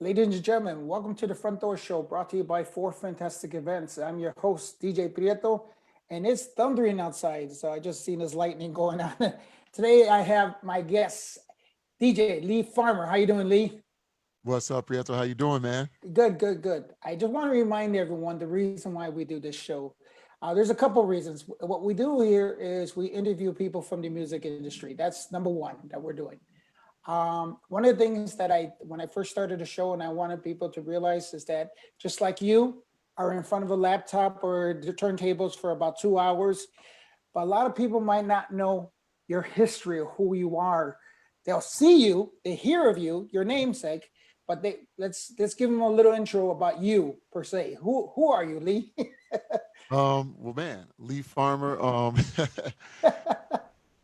Ladies and gentlemen, welcome to the Front Door Show brought to you by Four Fantastic Events. I'm your host, DJ Prieto, and it's thundering outside. So I just seen this lightning going on. Today I have my guest, DJ Lee Farmer. How you doing, Lee? What's up, Prieto? How you doing, man? Good, good, good. I just want to remind everyone the reason why we do this show. There's a couple of reasons. What we do here is we interview people from the music industry. That's number one that we're doing. One of the things that when I first started the show and I wanted people to realize is that just like you are in front of a laptop or the turntables for about 2 hours, but a lot of people might not know your history or who you are. They'll see you, they hear of you, your namesake, but let's give them a little intro about you per se. Who are you, Lee? Well, man, Lee Farmer.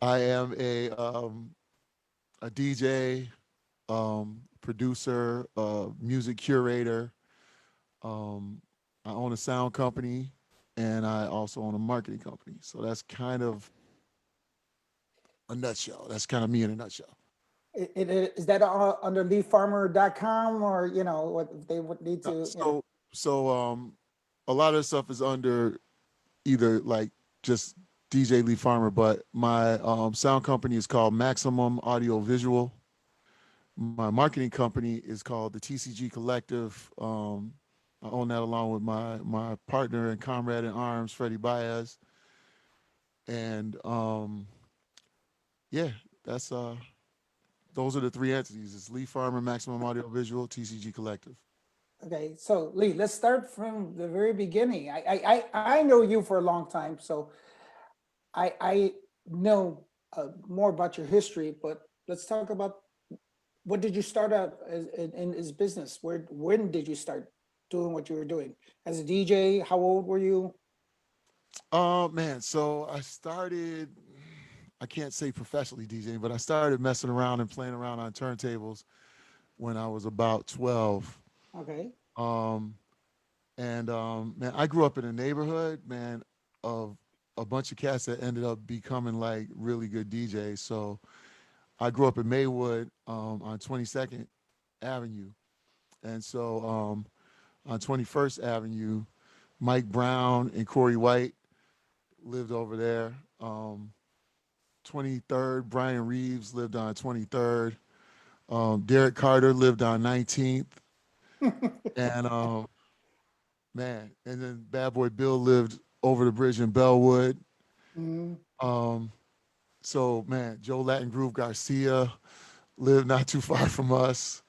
I am a DJ, producer, music curator. Um, I own a sound company, and I also own a marketing company. So that's kind of a nutshell. That's kind of me in a nutshell. Is that under leefarmer.com or what they would need Uh, to. So, so a lot of this stuff is under either like just DJ Lee Farmer, but my sound company is called Maximum Audio Visual. My marketing company is called the TCG Collective. I own that along with my partner and comrade in arms, Freddie Baez. And yeah, that's those are the three entities. It's Lee Farmer, Maximum Audio Visual, TCG Collective. Okay, so Lee, let's start from the very beginning. I know you for a long time, so I know more about your history. But let's talk about what did you start out in as business? When did you start doing what you were doing as a DJ? How old were you? Oh man, so I started. I can't say professionally DJing, but I started messing around and playing around on turntables when I was about 12. Okay, Um, and man, I grew up in a neighborhood, man, of a bunch of cats that ended up becoming like really good DJs. So I grew up in Maywood on 22nd Avenue. And so on 21st Avenue, Mike Brown and Corey White lived over there. 23rd, Brian Reeves lived on 23rd. Derek Carter lived on 19th. And man, and then Bad Boy Bill lived over the bridge in Bellwood. mm, Um, so man, Joe Latin Groove Garcia lived not too far from us.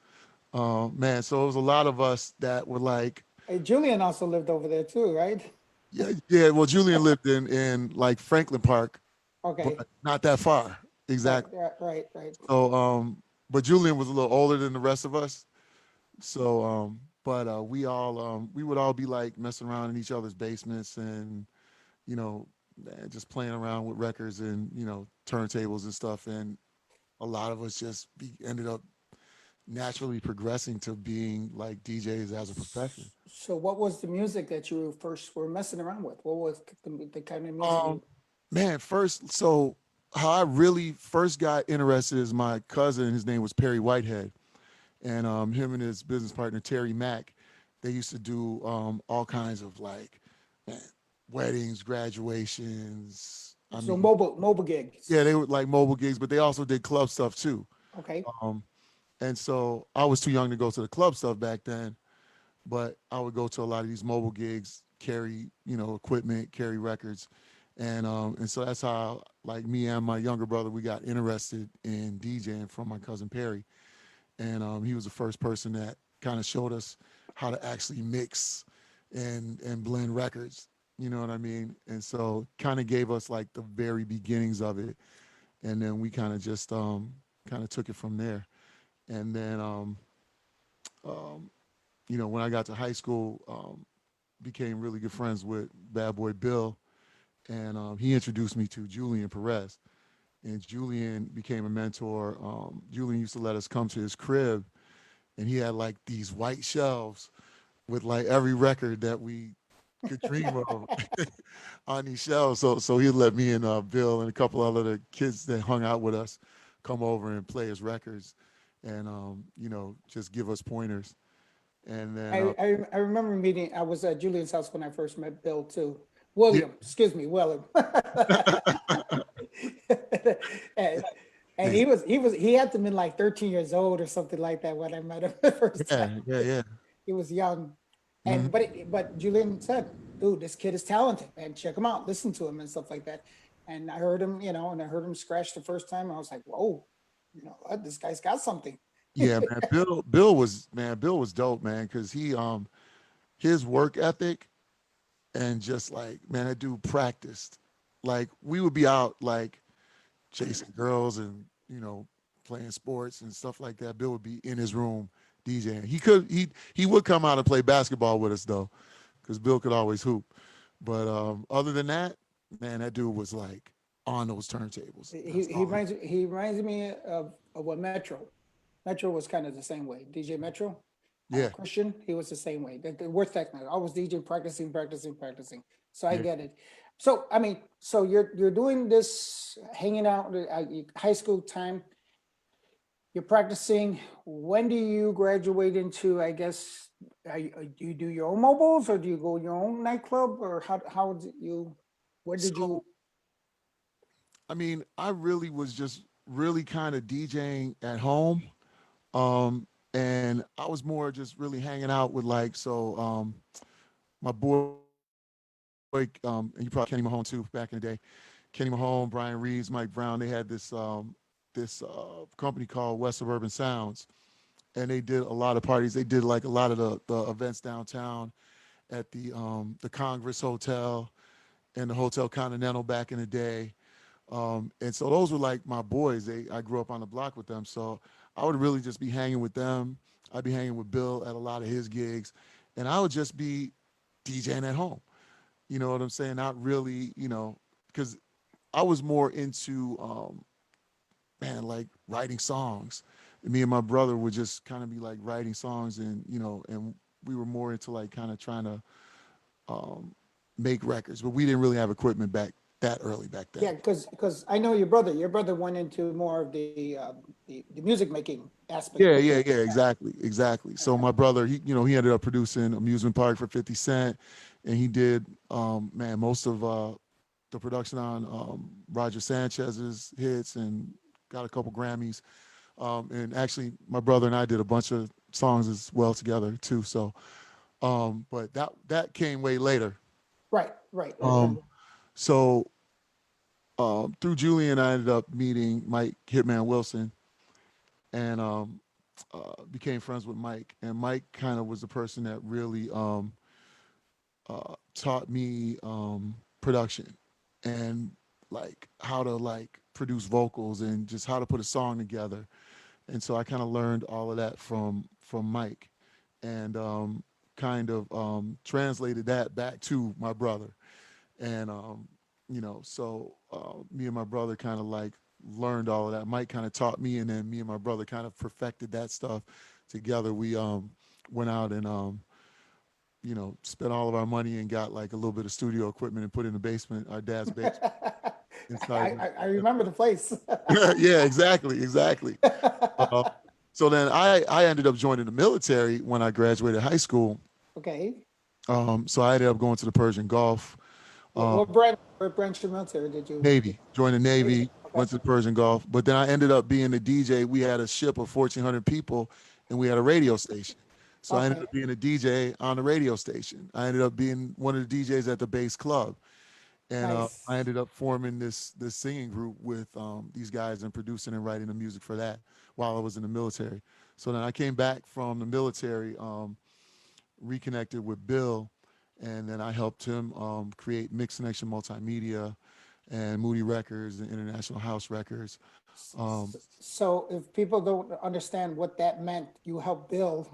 Man, so it was a lot of us that were like, hey, Julian also lived over there too, right? yeah, yeah. Well, Julian lived in like Franklin Park, but Okay, not that far right, exactly. right, right, right. So, but Julian was a little older than the rest of us. So, but we would all be like messing around in each other's basements and you know, just playing around with records and turntables and stuff. And a lot of us just ended up naturally progressing to being like DJs as a profession. So, what was the music that you first were messing around with? What was the kind of music Um, you? Man, first, so how I really first got interested is my cousin. His name was Perry Whitehead, and him and his business partner Terry Mack, they used to do all kinds of like, man, weddings, graduations. I So mean, mobile gigs. yeah, they were like mobile gigs, but they also did club stuff too. Okay. Um, and so I was too young to go to the club stuff back then, but I would go to a lot of these mobile gigs, carry equipment, carry records, and so that's how like me and my younger brother we got interested in DJing from my cousin Perry, and he was the first person that kind of showed us how to actually mix and blend records. You know what I mean? And so kind of gave us like the very beginnings of it, and then we kind of just kind of took it from there. And then um, when I got to high school, became really good friends with Bad Boy Bill, and he introduced me to Julian Perez. And Julian became a mentor. Julian used to let us come to his crib, and he had like these white shelves with like every record that we could dream of on these shelves. So he'd let me and Bill and a couple other kids that hung out with us come over and play his records, and just give us pointers. And then I remember meeting, I was at Julian's house when I first met Bill too. yeah. William, excuse me, William. And, and Yeah, he had to been like 13 years old or something like that when I met him the first time. yeah. He was young. And Mhm. but Julian said, dude, this kid is talented, man. Check him out, listen to him and stuff like that. And I heard him, and I heard him scratch the first time. I was like, whoa, what, this guy's got something. Yeah, man. Bill was dope, man, because his work ethic and just like, man, that dude practiced. Like we would be out like chasing girls and playing sports and stuff like that. Bill would be in his room DJing. He would come out and play basketball with us though, because Bill could always hoop. But other than that, man, that dude was like on those turntables. He That's he all. reminds he reminds me of what Metro. Metro was kind of the same way. DJ Metro, Yeah, Christian, he was the same way. The worst technique. I was DJ practicing, practicing, practicing. So I yeah. get it. So I mean, so you're doing this, hanging out high school time. You're practicing. When do you graduate into? I guess do you do your own mobiles or do you go your own nightclub or how did you? Where did you? So I mean, I really was just really kind of DJing at home. And I was more just really hanging out with my boy, and you probably Kenny Mahone too back in the day. Kenny Mahone, Brian Reeves, Mike Brown. They had this company called West Suburban Sounds, and they did a lot of parties. They did like a lot of the events downtown at the Congress Hotel and the Hotel Continental back in the day. And so those were like my boys. I grew up on the block with them. So I would really just be hanging with them. I'd be hanging with Bill at a lot of his gigs, and I would just be DJing at home. You know what I'm saying? Not really, because I was more into man, like writing songs. And me and my brother would just kind of be like writing songs, and we were more into like kind of trying to um, make records, but we didn't really have equipment that early back then. Yeah, because I know your brother. Your brother went into more of the music making aspect Yeah, of yeah, it. yeah, exactly, exactly. So my brother, he ended up producing Amusement Park for 50 Cent, and he did, man, most of the production on Roger Sanchez's hits, and got a couple Grammys. And actually, my brother and I did a bunch of songs as well together too. So, but that came way later. Right, right. So through Julian, I ended up meeting Mike Hitman Wilson, and became friends with Mike. And Mike kind of was the person that really taught me production and like how to like produce vocals and just how to put a song together. And so I kind of learned all of that from Mike, and kind of translated that back to my brother. And so me and my brother kind of like learned all of that. Mike kind of taught me, and then me and my brother kind of perfected that stuff together. We went out and spent all of our money and got like a little bit of studio equipment and put in the basement, our dad's basement, and started. I remember the place. Yeah, exactly. Uh, so then I ended up joining the military when I graduated high school. Okay. So I ended up going to the Persian Gulf. What, um, what branch of military did you? Navy, joined the Navy. Navy, Okay. went to the Persian Gulf. But then I ended up being a DJ. We had a ship of 1,400 people, and we had a radio station. So I ended Okay. up being a DJ on the radio station. I ended up being one of the DJs at the base club, and I Nice. ended up forming this singing group with these guys and producing and writing the music for that while I was in the military. So then I came back from the military, reconnected with Bill, and then I helped him create Mix Connection Multimedia and Moody Records and International House Records. Um, So if people don't understand what that meant, you helped build.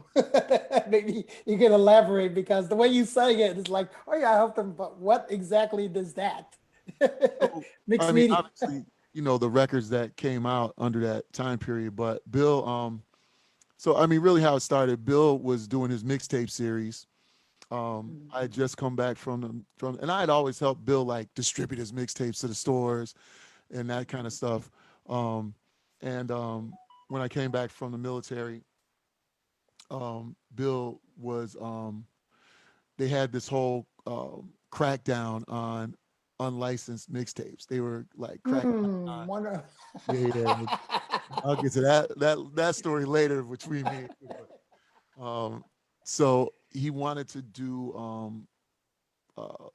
Maybe you can elaborate because the way you say it is like, oh yeah, I helped them, but what exactly does that? so, Mixed I mean, media. obviously, the records that came out under that time period, but Bill, so I mean, really how it started, Bill was doing his mixtape series. I had just come back and I had always helped Bill like distribute his mixtapes to the stores and that kind of stuff. Um, and when I came back from the military, Bill was they had this whole crackdown on unlicensed mixtapes. They were like cracking down on, Wonder. yeah, yeah. I'll get to that story later between me and you. But, so he wanted to do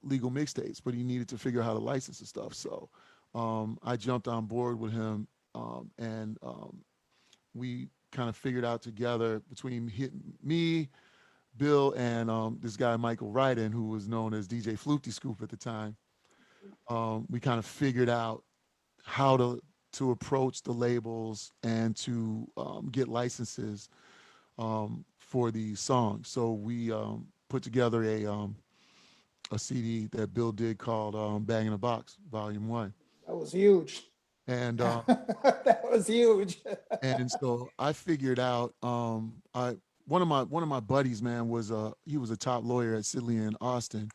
legal mixtapes, but he needed to figure out how to license the stuff. So I jumped on board with him, and we kind of figured out together between me, Bill, and this guy Michael Ryden, who was known as DJ Floopty Scoop at the time. We kind of figured out how to approach the labels and to get licenses for these songs. So we put together a CD that Bill did called "Bang in a Box" Volume One, That was huge. and That was huge. and so I figured out I one of my buddies, man, was he was a top lawyer at Sidley in Austin,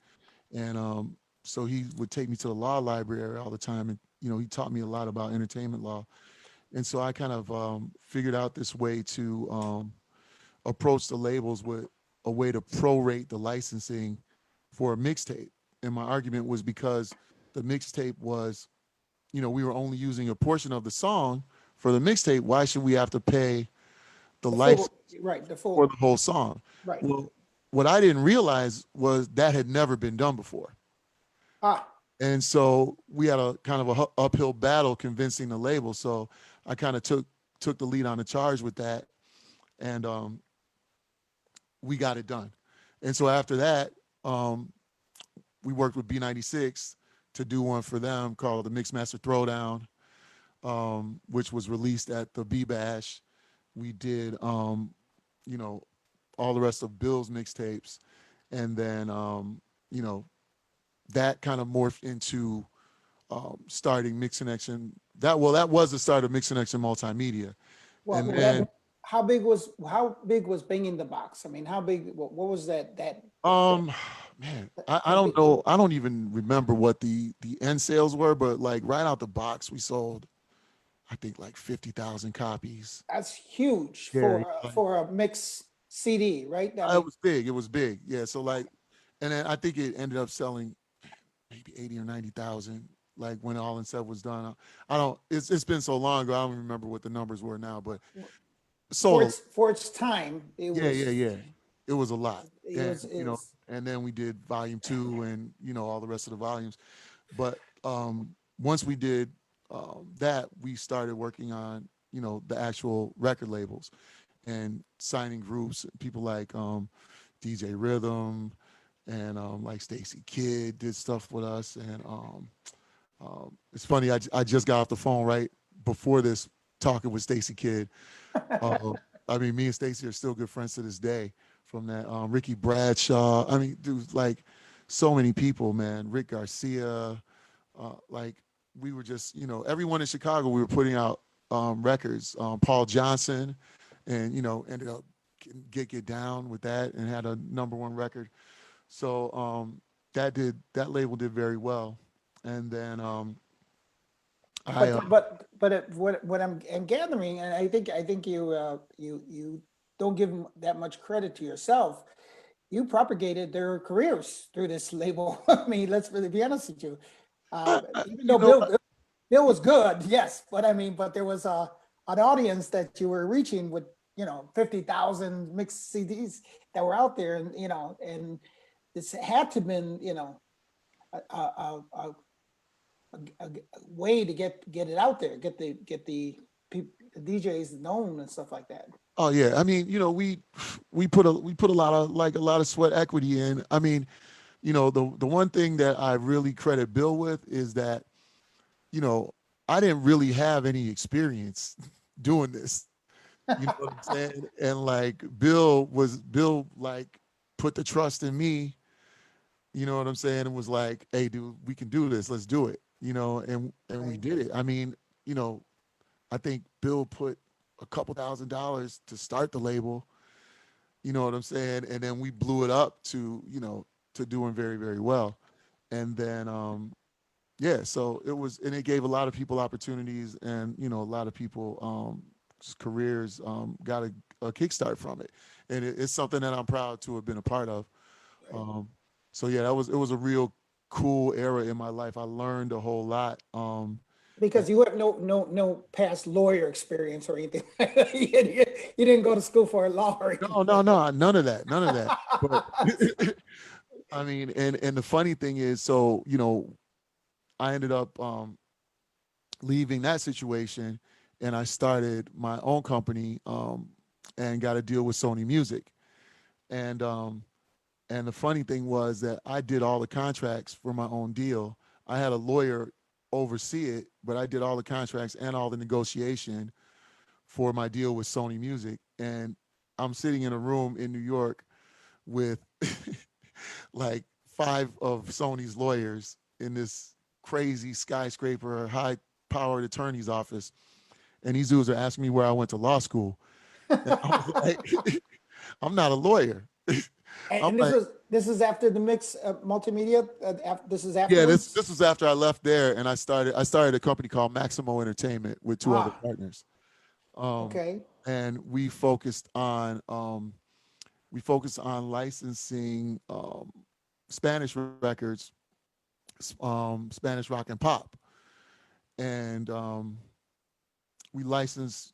and so he would take me to the law library all the time, and he taught me a lot about entertainment law, and so I kind of figured out this way to approach the labels with a way to prorate the licensing for a mixtape, and my argument was because the mixtape was, we were only using a portion of the song for the mixtape. Why should we have to pay the The license full, right, the for full, the whole song? right. Well, what I didn't realize was that had never been done before. Ah, And so we had a kind of a uphill battle convincing the label. So I kind of took the lead on the charge with that, and we got it done. And so after that, we worked with B96 to do one for them called the Mixmaster Throwdown, which was released at the B Bash. We did, you know, all the rest of Bill's mixtapes, and then, that kind of morphed into starting Mix Connection. That was the start of Mix Connection Multimedia, well, and then how big was Bing in the Box? I mean, how big, what was that, um, man, I how don't big? know. I don't even remember what the end sales were, but like right out the box, we sold I think like 50,000 copies. That's huge Yeah, like, for a mix CD, right? I it mean, was big. It was big. Yeah. So like, and then I think it ended up selling maybe 80 or 90,000. Like when all and said was done. I don't. It's been so long ago. I don't remember what the numbers were now, but sold. for its time, Yeah, yeah, yeah. It was a lot, and it was, and then we did volume two, and all the rest of the volumes. But once we did that, we started working on the actual record labels and signing groups. People like DJ Rhythm and like Stacy Kidd did stuff with us, and it's funny. I just got off the phone right before this talking with Stacy Kidd. Uh, I mean, me and Stacy are still good friends to this day. From that, Ricky Bradshaw. I mean, dude, like so many people, man. Rick Garcia. Like we were just, everyone in Chicago. We were putting out records. Paul Johnson, and ended up get down with that and had a number 1 record. So that label did very well, and then I what I'm gathering, and I think you don't give 'em that much credit to yourself. You propagated their careers through this label. I mean, let's really be honest with you. Even you though know, Bill was good, yes, but I mean, but there was an audience that you were reaching with 50,000 mixed CDs that were out there, and and this had to been a, a, a, a way to get it out there, get the the DJs known and stuff like that. oh yeah, I mean, we put a lot of sweat equity in. I mean, the one thing that I really credit Bill with is that you know I didn't really have any experience doing this. You know what I'm saying? And like Bill like put the trust in me. You know what I'm saying? And was like, hey, dude, we can do this. Let's do it. And we Right. did it. I mean, you know, I think Bill put a couple $1,000s to start the label. You know what I'm saying? And then we blew it up to to doing very very well. And then yeah, so it was, and it gave a lot of people opportunities, and a lot of people careers got a kickstart from it, and it's something that I'm proud to have been a part of. Right. So yeah, it was a real cool era in my life. I learned a whole lot. And- Because you have no past lawyer experience or anything. You didn't go to school for a law or anything. no, none of that, none of that. But I mean, and the funny thing is, so I ended up leaving that situation, and I started my own company, and got a deal with Sony Music, and the funny thing was that I did all the contracts for my own deal. I had a lawyer oversee it, but I did all the contracts and all the negotiation for my deal with Sony Music. And I'm sitting in a room in New York with like 5 of Sony's lawyers in this crazy skyscraper, high powered attorney's office. And these dudes are asking me where I went to law school. And I was like, I'm not a lawyer. I'm And like, this is after the mix multimedia. This is yeah, this afterwards. this was after I left there, and I started a company called Maximo Entertainment with 2 other Ah, partners. Um, okay, and we focused on licensing Spanish records, Spanish rock and pop, and we licensed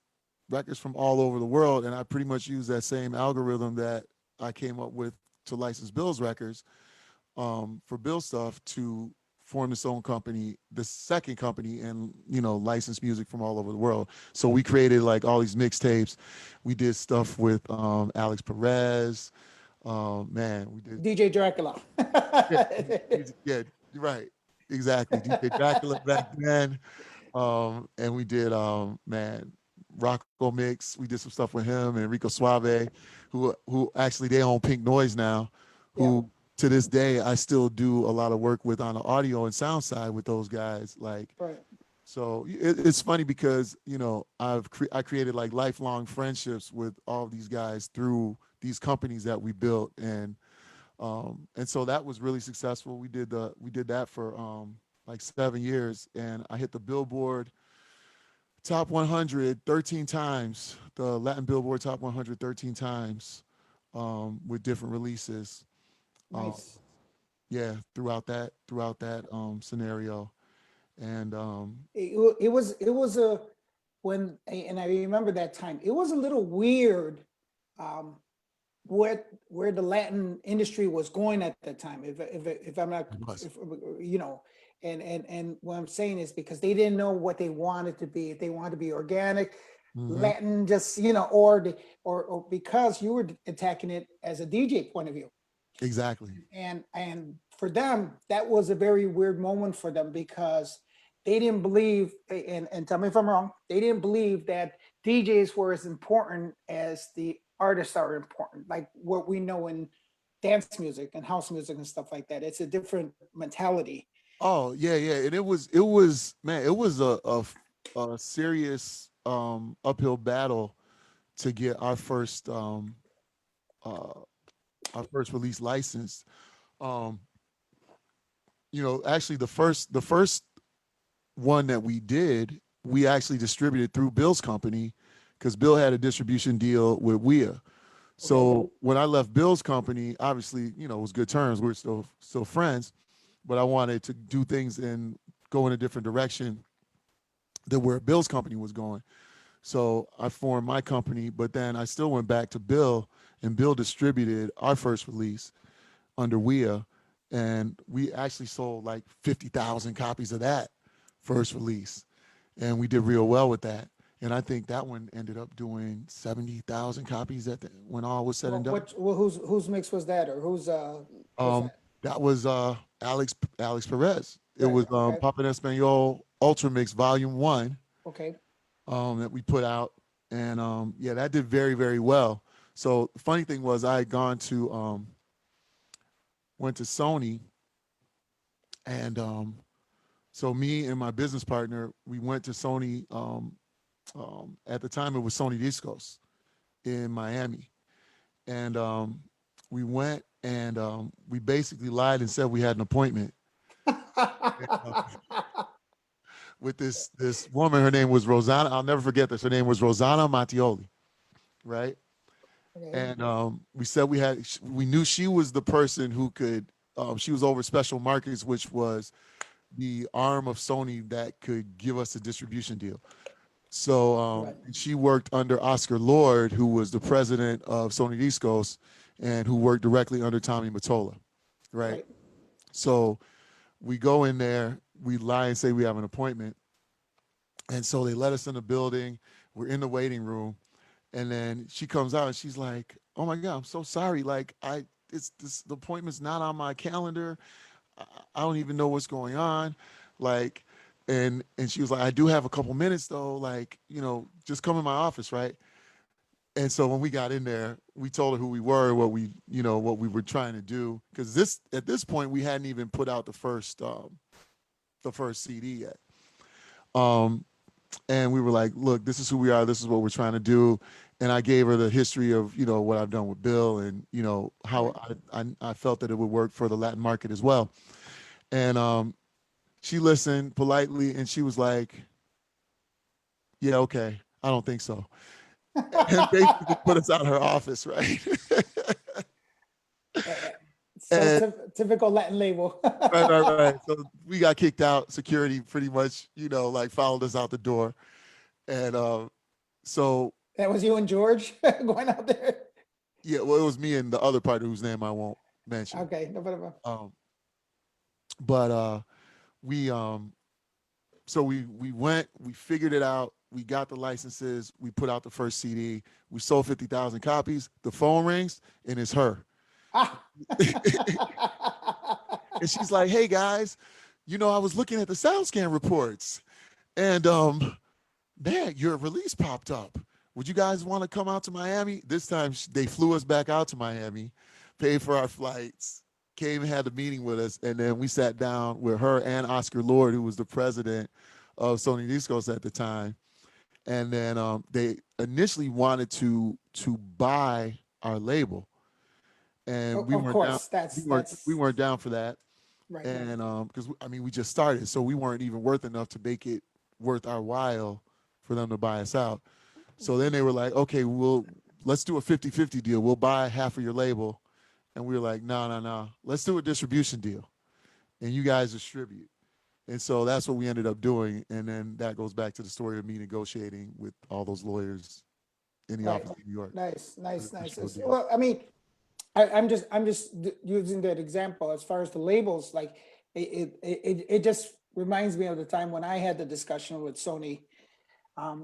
records from all over the world. And I pretty much used that same algorithm that I came up with to license Bill's records, for Bill stuff, to form this own company, the second company, and license music from all over the world. So we created like all these mixtapes. We did stuff with Alex Perez. Man, we did. DJ Dracula. Yeah, yeah, you're right, exactly. DJ Dracula back then, and we did man, Rocco Mix. We did some stuff with him and Rico Suave, who actually they own Pink Noise now, Yeah, who to this day I still do a lot of work with on the audio and sound side with those guys. Like, right. so it's funny because I created like lifelong friendships with all these guys through these companies that we built, and so that was really successful. We did that for like 7 years, and I hit the Billboard Top 100 13 times, the Latin Billboard Top 100 13 times, with different releases. Um, Nice. yeah, throughout that scenario, and It was a when and I remember that time. It was a little weird, um, where the Latin industry was going at that time. If I'm not, it was if you know, and what I'm saying is because they didn't know what they wanted to be. If they wanted to be organic, hmm Latin, just or because you were attacking it as a DJ point of view. exactly. And for them that was a very weird moment for them because they didn't believe, and tell me if I'm wrong, they didn't believe that DJs were as important as the artists are important, like what we know in dance music and house music and stuff like that. It's a different mentality. Oh yeah, yeah, and it was man, it was a serious uphill battle to get uh our first release license. Um, actually the first one that we did, we actually distributed through Bill's company because Bill had a distribution deal with WIA. Okay. So when I left Bill's company, obviously, it was good terms. We are still friends, but I wanted to do things and go in a different direction than where Bill's company was going. So I formed my company, but then I still went back to Bill, and Bill distributed our first release under WIA, and we actually sold like 50,000 copies of that first release, and we did real well with that. And I think that one ended up doing 70,000 copies when all was said and done. Whose mix was that, or whose was Um, that? that was Alex Perez. It Right. was Okay. Papa en Espanol Ultra Mix Volume One, Okay. that we put out, and yeah, that did very very well. So the funny thing was, I had gone to went to Sony, and so me and my business partner, we went to Sony. At the time, it was Sony Discos in Miami, and we went, and we basically lied and said we had an appointment with this woman. Her name was Rosanna. I'll never forget this. Her name was Rosanna Mattioli, right? Okay. And we said we knew she was the person who could. She was over special markets, which was the arm of Sony that could give us a distribution deal. So Right. she worked under Oscar Lord, who was the president of Sony East Coast, and who worked directly under Tommy Mottola, right? Right. So we go in there, we lie and say we have an appointment, and so they let us in the building. We're in the waiting room, and then she comes out and she's like, "Oh my God, I'm so sorry. Like the appointment's not on my calendar. I don't even know what's going on." Like, and she was like, "I do have a couple minutes though. Like, just come in my office, right?" And so when we got in there, we told her who we were, what we were trying to do, because at this point we hadn't even put out the first CD yet. Um, and we were like, "Look, this is who we are. This is what we're trying to do." And I gave her the history of what I've done with Bill, and how Right. I felt that it would work for the Latin market as well. And she listened politely, and she was like, "Yeah, okay, I don't think so," and basically put us out of her office, right? Eh, so And typical Latin label. right. So we got kicked out. Security pretty much, like followed us out the door, and so That was you and George going out there. yeah, well, it was me and the other partner whose name I won't mention. Okay, no problem. Um, but we so we went, we figured it out, we got the licenses, we put out the first CD, we sold 50,000 copies. The phone rings and it's her. Ah. And she's like, "Hey guys, I was looking at the SoundScan reports, and man, your release popped up. Would you guys want to come out to Miami?" This time they flew us back out to Miami, paid for our flights, came and had a meeting with us, and then we sat down with her and Oscar Lord, who was the president of Sony East Coast at the time. And then they initially wanted to buy our label, and we Of weren't down. course, We that's weren't down for that, right. and because I mean we just started, so we weren't even worth enough to make it worth our while for them to buy us out. So then they were like, "Okay, let's do a 50-50 deal. We'll buy half of your label." And we were like, "No, no, no. Let's do a distribution deal, and you guys distribute." And so that's what we ended up doing. And then that goes back to the story of me negotiating with all those lawyers in the Right. office in New York Nice, for nice, the nice. digital deal. Well, I mean, I'm just using that example as far as the labels. Like it just reminds me of the time when I had the discussion with Sony.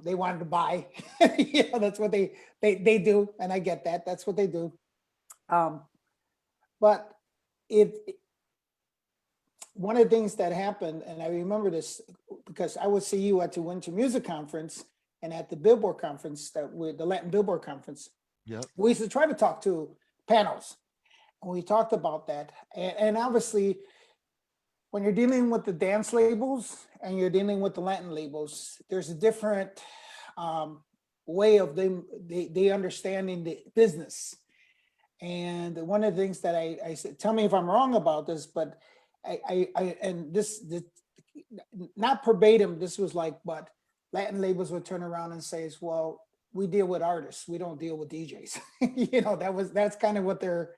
They wanted to buy. That's what they do, and I get that. That's what they do. Um, but it one of the things that happened, and I remember this because I would see you at the Winter Music Conference and at the Billboard Conference, that with the Latin Billboard Conference. Yep. We used to try to talk to panels, and we talked about that. And obviously, when you're dealing with the dance labels and you're dealing with the Latin labels, there's a different um, way of them they understanding the business. And one of the things that I said, tell me if I'm wrong about this, but I and this not verbatim, this was like, but Latin labels would turn around and say, well, we deal with artists, we don't deal with DJs. That's kind of what their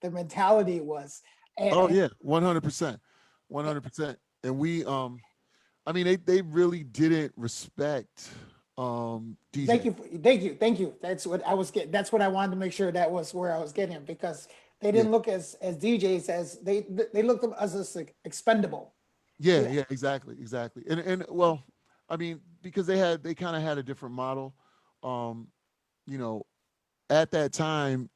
mentality was. Oh And, yeah, 100%, 100%. And we, I mean, they really didn't respect thank DJ. you, thank you. That's what I was getting. That's what I wanted to make sure that was where I was getting, because they Yeah, didn't look as DJs as they looked at us as like expendable. yeah, Yeah, yeah, exactly. And well, I mean, because they kind of had a different model. Um, you know, at that time,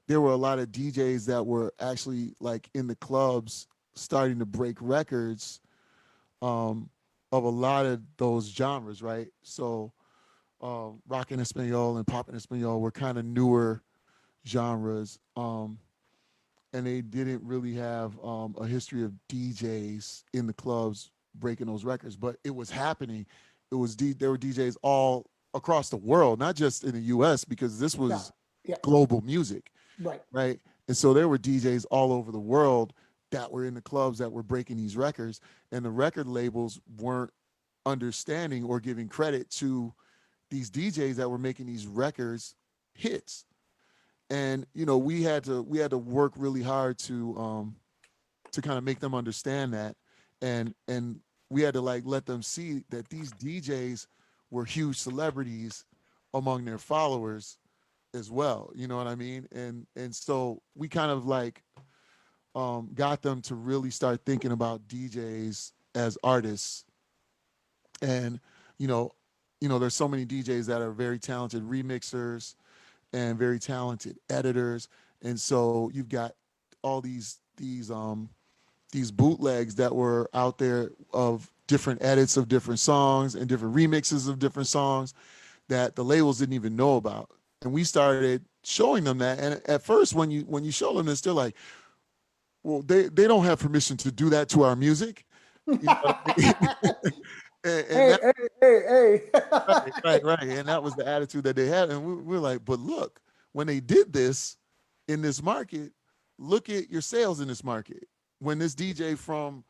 there were a lot of DJs that were actually like in the clubs starting to break records um, of a lot of those genres, right? So rock en español and pop en español were kind of newer genres, and they didn't really have a history of DJs in the clubs breaking those records, but it was happening. There were DJs all across the world, not just in the U.S. because this no, was yeah, global music, right. right? And so there were DJs all over the world that were in the clubs that were breaking these records, and the record labels weren't understanding or giving credit to these DJs that were making these records hits. and you know, we had to work really hard to kind of make them understand that, and we had to like let them see that these DJs were huge celebrities among their followers as well. You know what I mean? And so we kind of like got them to really start thinking about DJs as artists. And you know, there's so many DJs that are very talented remixers and very talented editors, and so you've got all these bootlegs that were out there of different edits of different songs and different remixes of different songs that the labels didn't even know about. And we started showing them that. And at first, when you show them this, they're like, well, they don't have permission to do that to our music. You know what I mean? And Hey, that, hey, hey, right, hey. right, right. And that was the attitude that they had. And we're like, but look, when they did this in this market, look at your sales in this market. When this DJ from,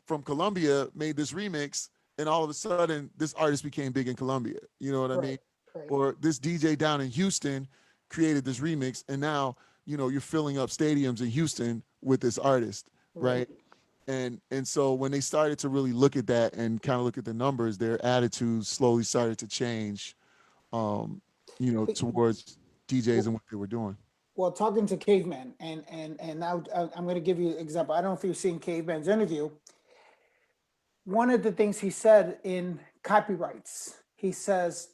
from Colombia made this remix, and all of a sudden this artist became big in Colombia. You know what I mean? Right, right, Or this DJ down in Houston created this remix, and now you're filling up stadiums in Houston with this artist, right. right? And so when they started to really look at that and kind of look at the numbers, their attitudes slowly started to change, um, towards DJs and what they were doing. Well, talking to Caveman, and now I'm going to give you an example. I don't know if you've seen Caveman's interview. One of the things he said in copyrights, he says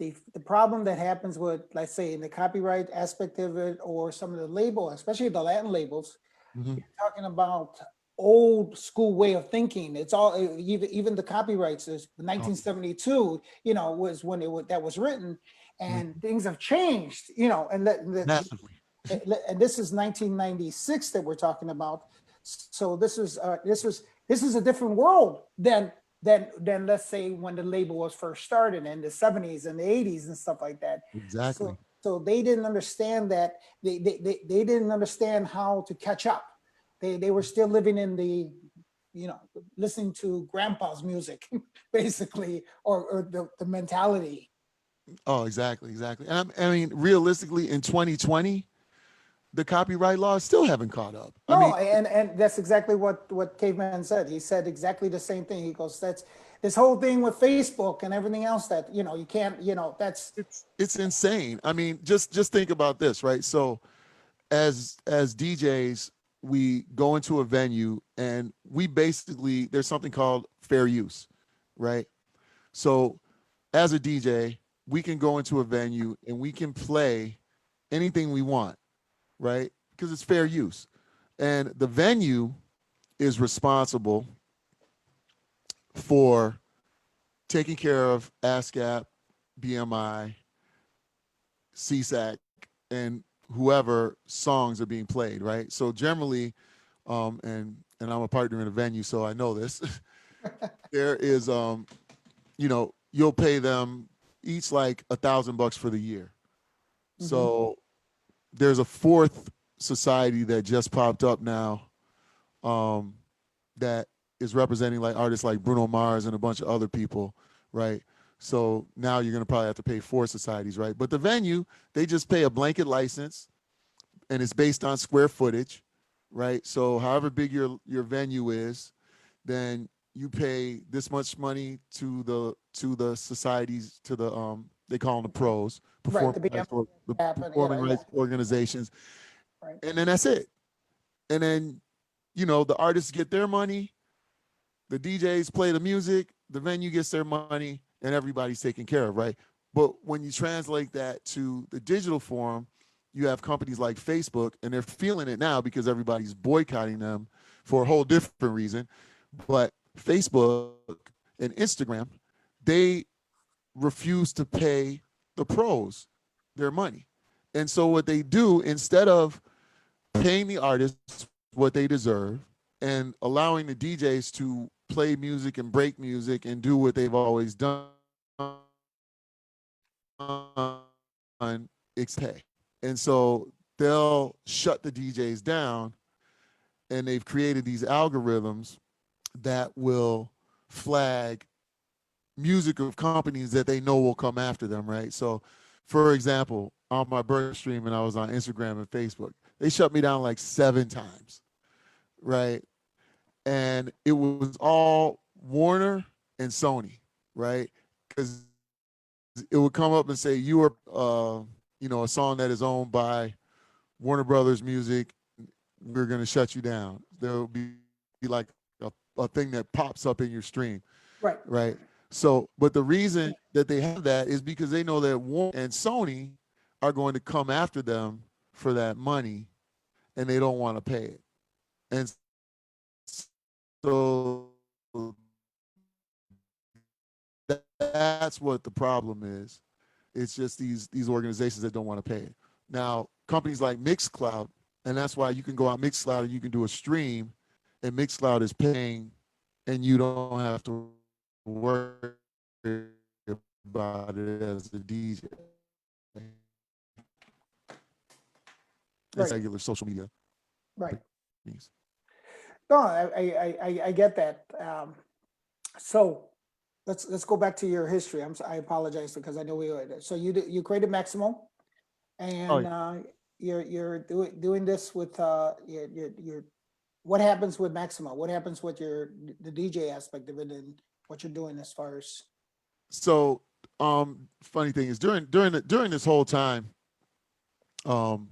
the problem that happens with, let's say, in the copyright aspect of it, or some of the label, especially the Latin labels, Hmm. talking about old school way of thinking. It's all even the copyrights is Oh, 1972, was when that was written, and mhm. things have changed, Massively. and this is 1996 that we're talking about. So this is a different world than let's say when the label was first started in the 70s and the 80s and stuff like that. Exactly. So they didn't understand that they didn't understand how to catch up. They were still living in the listening to grandpa's music basically, or the mentality. Oh, exactly, exactly. And I mean, realistically, in 2020, the copyright laws still haven't caught up. I mean, No, and that's exactly what Caveman said. He said exactly the same thing. He goes, that's this whole thing with Facebook and everything else that you can't, that's it's insane. I mean, just think about this, right? So as DJs, we go into a venue and we basically there's something called fair use, right? So as a DJ, we can go into a venue and we can play anything we want, right? Because it's fair use. And the venue is responsible for taking care of ASCAP, BMI, CSAC, and whoever songs are being played, right? So generally, and I'm a partner in a venue, so I know this. There is, you'll pay them each like $1,000 for the year. mhm, So there's a fourth society that just popped up now, um, that is representing like artists like Bruno Mars and a bunch of other people, right? So now you're gonna probably have to pay four societies, right? But the venue, they just pay a blanket license, and it's based on square footage, right? So however big your venue is, then you pay this much money to the societies, to the they call them the pros, right. The BM the happen, performing yeah, rights organizations, right. and then that's it. And then the artists get their money, the DJs play the music, the venue gets their money, and everybody's taken care of, right? But when you translate that to the digital form, you have companies like Facebook, and they're feeling it now because everybody's boycotting them for a whole different reason. But Facebook and Instagram, they refuse to pay the pros their money. And so what they do, instead of paying the artists what they deserve and allowing the DJs to play music and break music and do what they've always done, it's pay. And so they'll shut the DJs down, and they've created these algorithms that will flag music of companies that they know will come after them, right? So, for example, on my birth stream and I was on Instagram and Facebook. They shut me down like 7 times, right? And it was all Warner and Sony, right? Because it would come up and say you are, a song that is owned by Warner Brothers Music. We're going to shut you down. There will be like a thing that pops up in your stream, Right. right? So, but the reason that they have that is because they know that Warner and Sony are going to come after them for that money, and they don't want to pay it. And so that's what the problem is. It's just these organizations that don't want to pay it. Now, companies like Mixcloud, and that's why you can go on Mixcloud and you can do a stream, and Mixcloud is paying, and you don't have to worry about it as a DJ. It's Right. regular social media. Right. companies. No, I get that. So let's go back to your history. I apologize because I know we were, so you created Maximo, Oh, and yeah. you're doing this with your what happens with Maximo? What happens with the DJ aspect of it, and what you're doing as far as So, funny thing is during this whole time, um,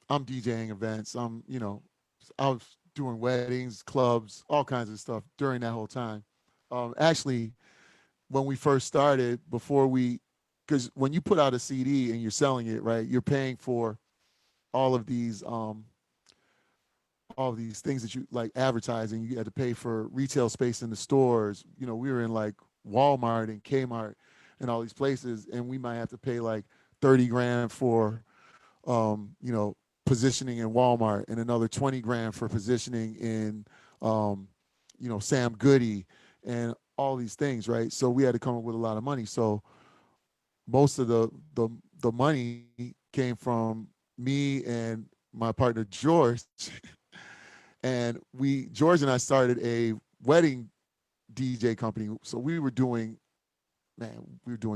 I'm DJing events. I was doing weddings, clubs, all kinds of stuff during that whole time. Actually, when we first started, because when you put out a CD and you're selling it, right, you're paying for all of these, things that you like advertising. You had to pay for retail space in the stores. We were in like Walmart and Kmart and all these places, and we might have to pay like 30 grand for, um, you know, positioning in Walmart, and another 20 grand for positioning in, Sam Goody and all these things, right? So we had to come up with a lot of money. So most of the money came from me and my partner George, and George and I started a wedding DJ company. So we were doing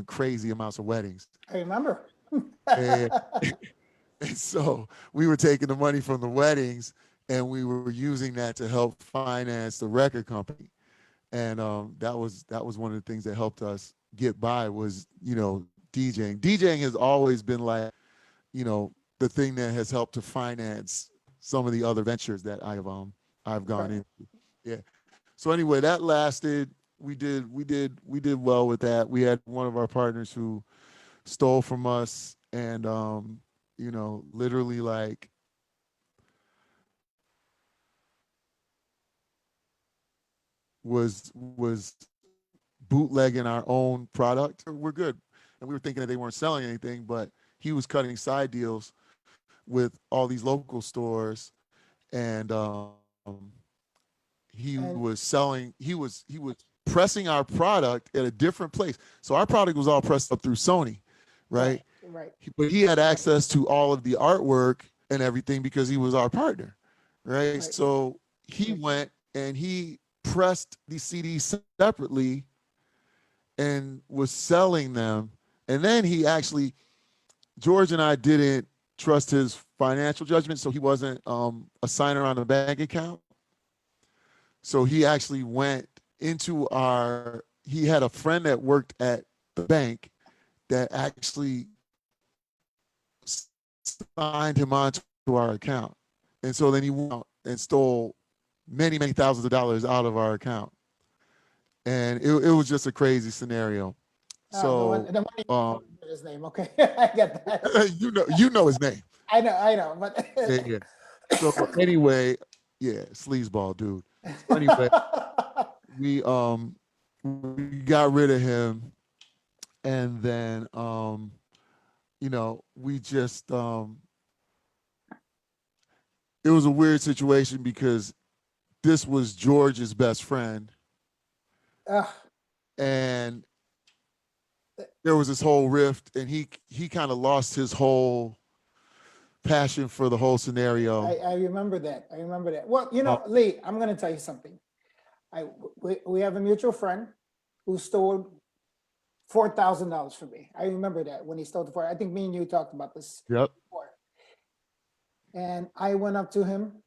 crazy amounts of weddings. I remember. And And so we were taking the money from the weddings and we were using that to help finance the record company. And that was one of the things that helped us get by was, DJing. DJing has always been like, the thing that has helped to finance some of the other ventures that I've gone Right. into. Yeah. So anyway, that lasted. We did well with that. We had one of our partners who stole from us, and literally like was bootlegging our own product. We're good, and we were thinking that they weren't selling anything, but he was cutting side deals with all these local stores, and he And was selling. He was pressing our product at a different place. So our product was all pressed up through Sony, right? right, right, But he had access to all of the artwork and everything because he was our partner, right? right. So he went and he pressed these CDs separately and was selling them. And then George and I didn't trust his financial judgment, so he wasn't a signer on the bank account. So he actually went he had a friend that worked at the bank that actually signed him on to our account. And so then he went out and stole many, many thousands of dollars out of our account. And it was just a crazy scenario. So The one his name. Okay, I get that. you know his name. I know, but Yeah, yeah. So anyway, yeah, sleazeball dude. So anyway, we got rid of him, and then we just it was a weird situation because this was George's best friend, uh, and there was this whole rift, and he kind of lost his whole passion for the whole scenario. I remember that. I remember that. Well, Uh, Lee, I'm going to tell you something. We have a mutual friend who stole $4,000 for me. I remember that when he stole the four. I think me and you talked about this Yep. before. And I went up to him.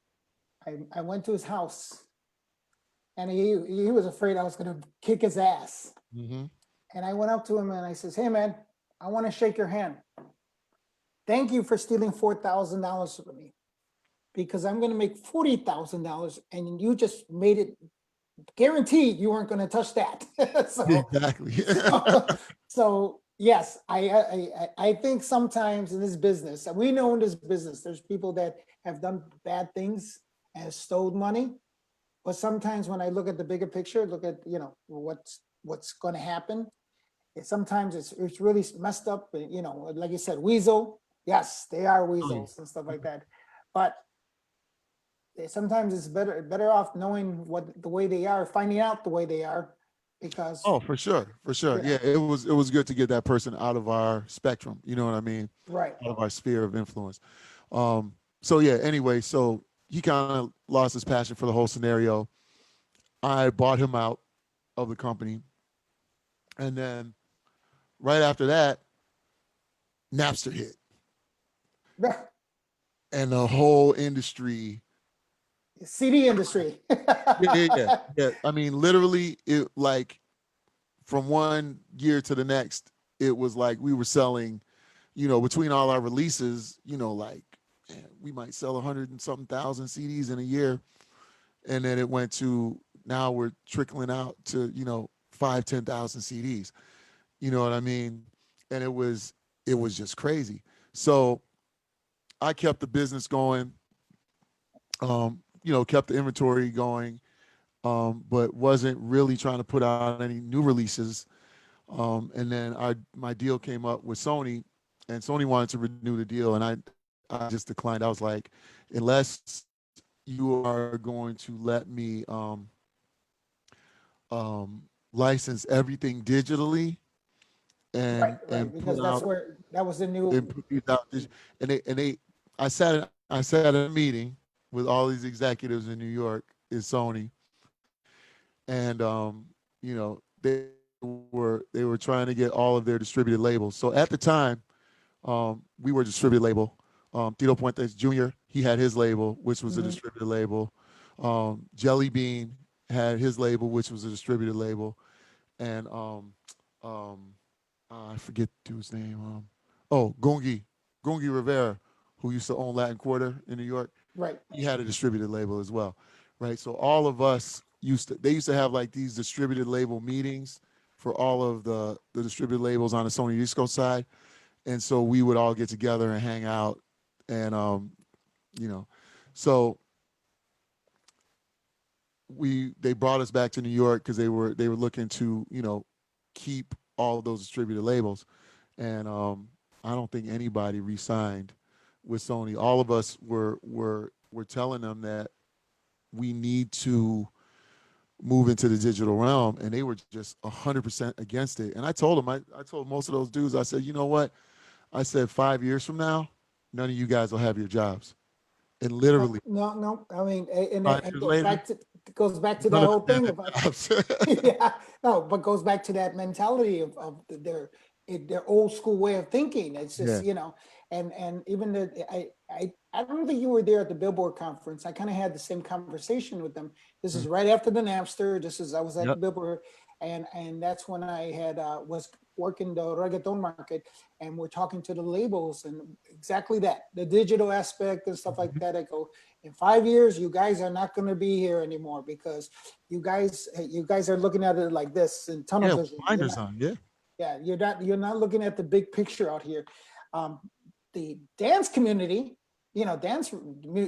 I went to his house, and he was afraid I was going to kick his ass. Mm-hmm. And I went up to him and I says, "Hey man, I want to shake your hand. Thank you for stealing $4,000 from me, because I'm going to make $40,000, and you just made it guaranteed you weren't going to touch that." So, Exactly. so yes, I think sometimes in this business, we know in this business, there's people that have done bad things and stole money. But sometimes when I look at the bigger picture, look at, what's going to happen. Sometimes it's really messed up. Like you said, weasel. Yes, they are weasels and stuff like that. But sometimes it's better off knowing what the way they are, finding out the way they are, because Oh, for sure, for sure. yeah, Yeah, it was good to get that person out of our spectrum. You know what I mean? right, Out of our sphere of influence. So yeah. Anyway, so he kind of lost his passion for the whole scenario. I bought him out of the company, and then right after that, Napster hit, and the whole industry. CD industry. Yeah. I mean, literally, it like from one year to the next, it was like we were selling, between all our releases, like man, we might sell 100 and something thousand CDs in a year, and then it went to now we're trickling out to 5, 10,000 CDs. You know what I mean? And it was just crazy. So I kept the business going, kept the inventory going, but wasn't really trying to put out any new releases. And then my deal came up with Sony, and Sony wanted to renew the deal, and I just declined. I was like, unless you are going to let me license everything digitally Right, and right, because that's where that was the new. put these out, and they I sat in a meeting with all these executives in New York in Sony, and they were trying to get all of their distributed labels. So at the time, we were a distributed label. Tito Puentes Jr., he had his label, which was a Mhm. distributed label. Jelly Bean had his label, which was a distributed label, and I forget the dude's name. Gungi Rivera, who used to own Latin Quarter in New York. Right, He had a distributed label as well, right? So all of us they used to have like these distributed label meetings for all of the distributed labels on the Sony Disco side, and so we would all get together and hang out, and you know, so they brought us back to New York because they were looking to keep all of those distributed labels, and I don't think anybody re-signed with Sony. All of us were telling them that we need to move into the digital realm, and they were just 100% against it. And I told them, I told most of those dudes, I said, you know what? I said 5 years from now, none of you guys will have your jobs. And literally no, I mean, and five it years goes later, back to none that of whole them thing have about. jobs. Yeah, no, but goes back to that mentality of their old school way of thinking. It's Yeah. just, and even I don't think you were there at the Billboard conference. I kind of had the same conversation with them. This is right after the Napster. I was at the Yep. Billboard, and that's when I had was working the reggaeton market, and we're talking to the labels and exactly that, the digital aspect and stuff like that. I go, in 5 years, you guys are not going to be here anymore, because you guys are looking at it like this in tunnel Yeah. vision. Blinders on. Yeah. Yeah, you're not looking at the big picture out here. Um, the dance community, dance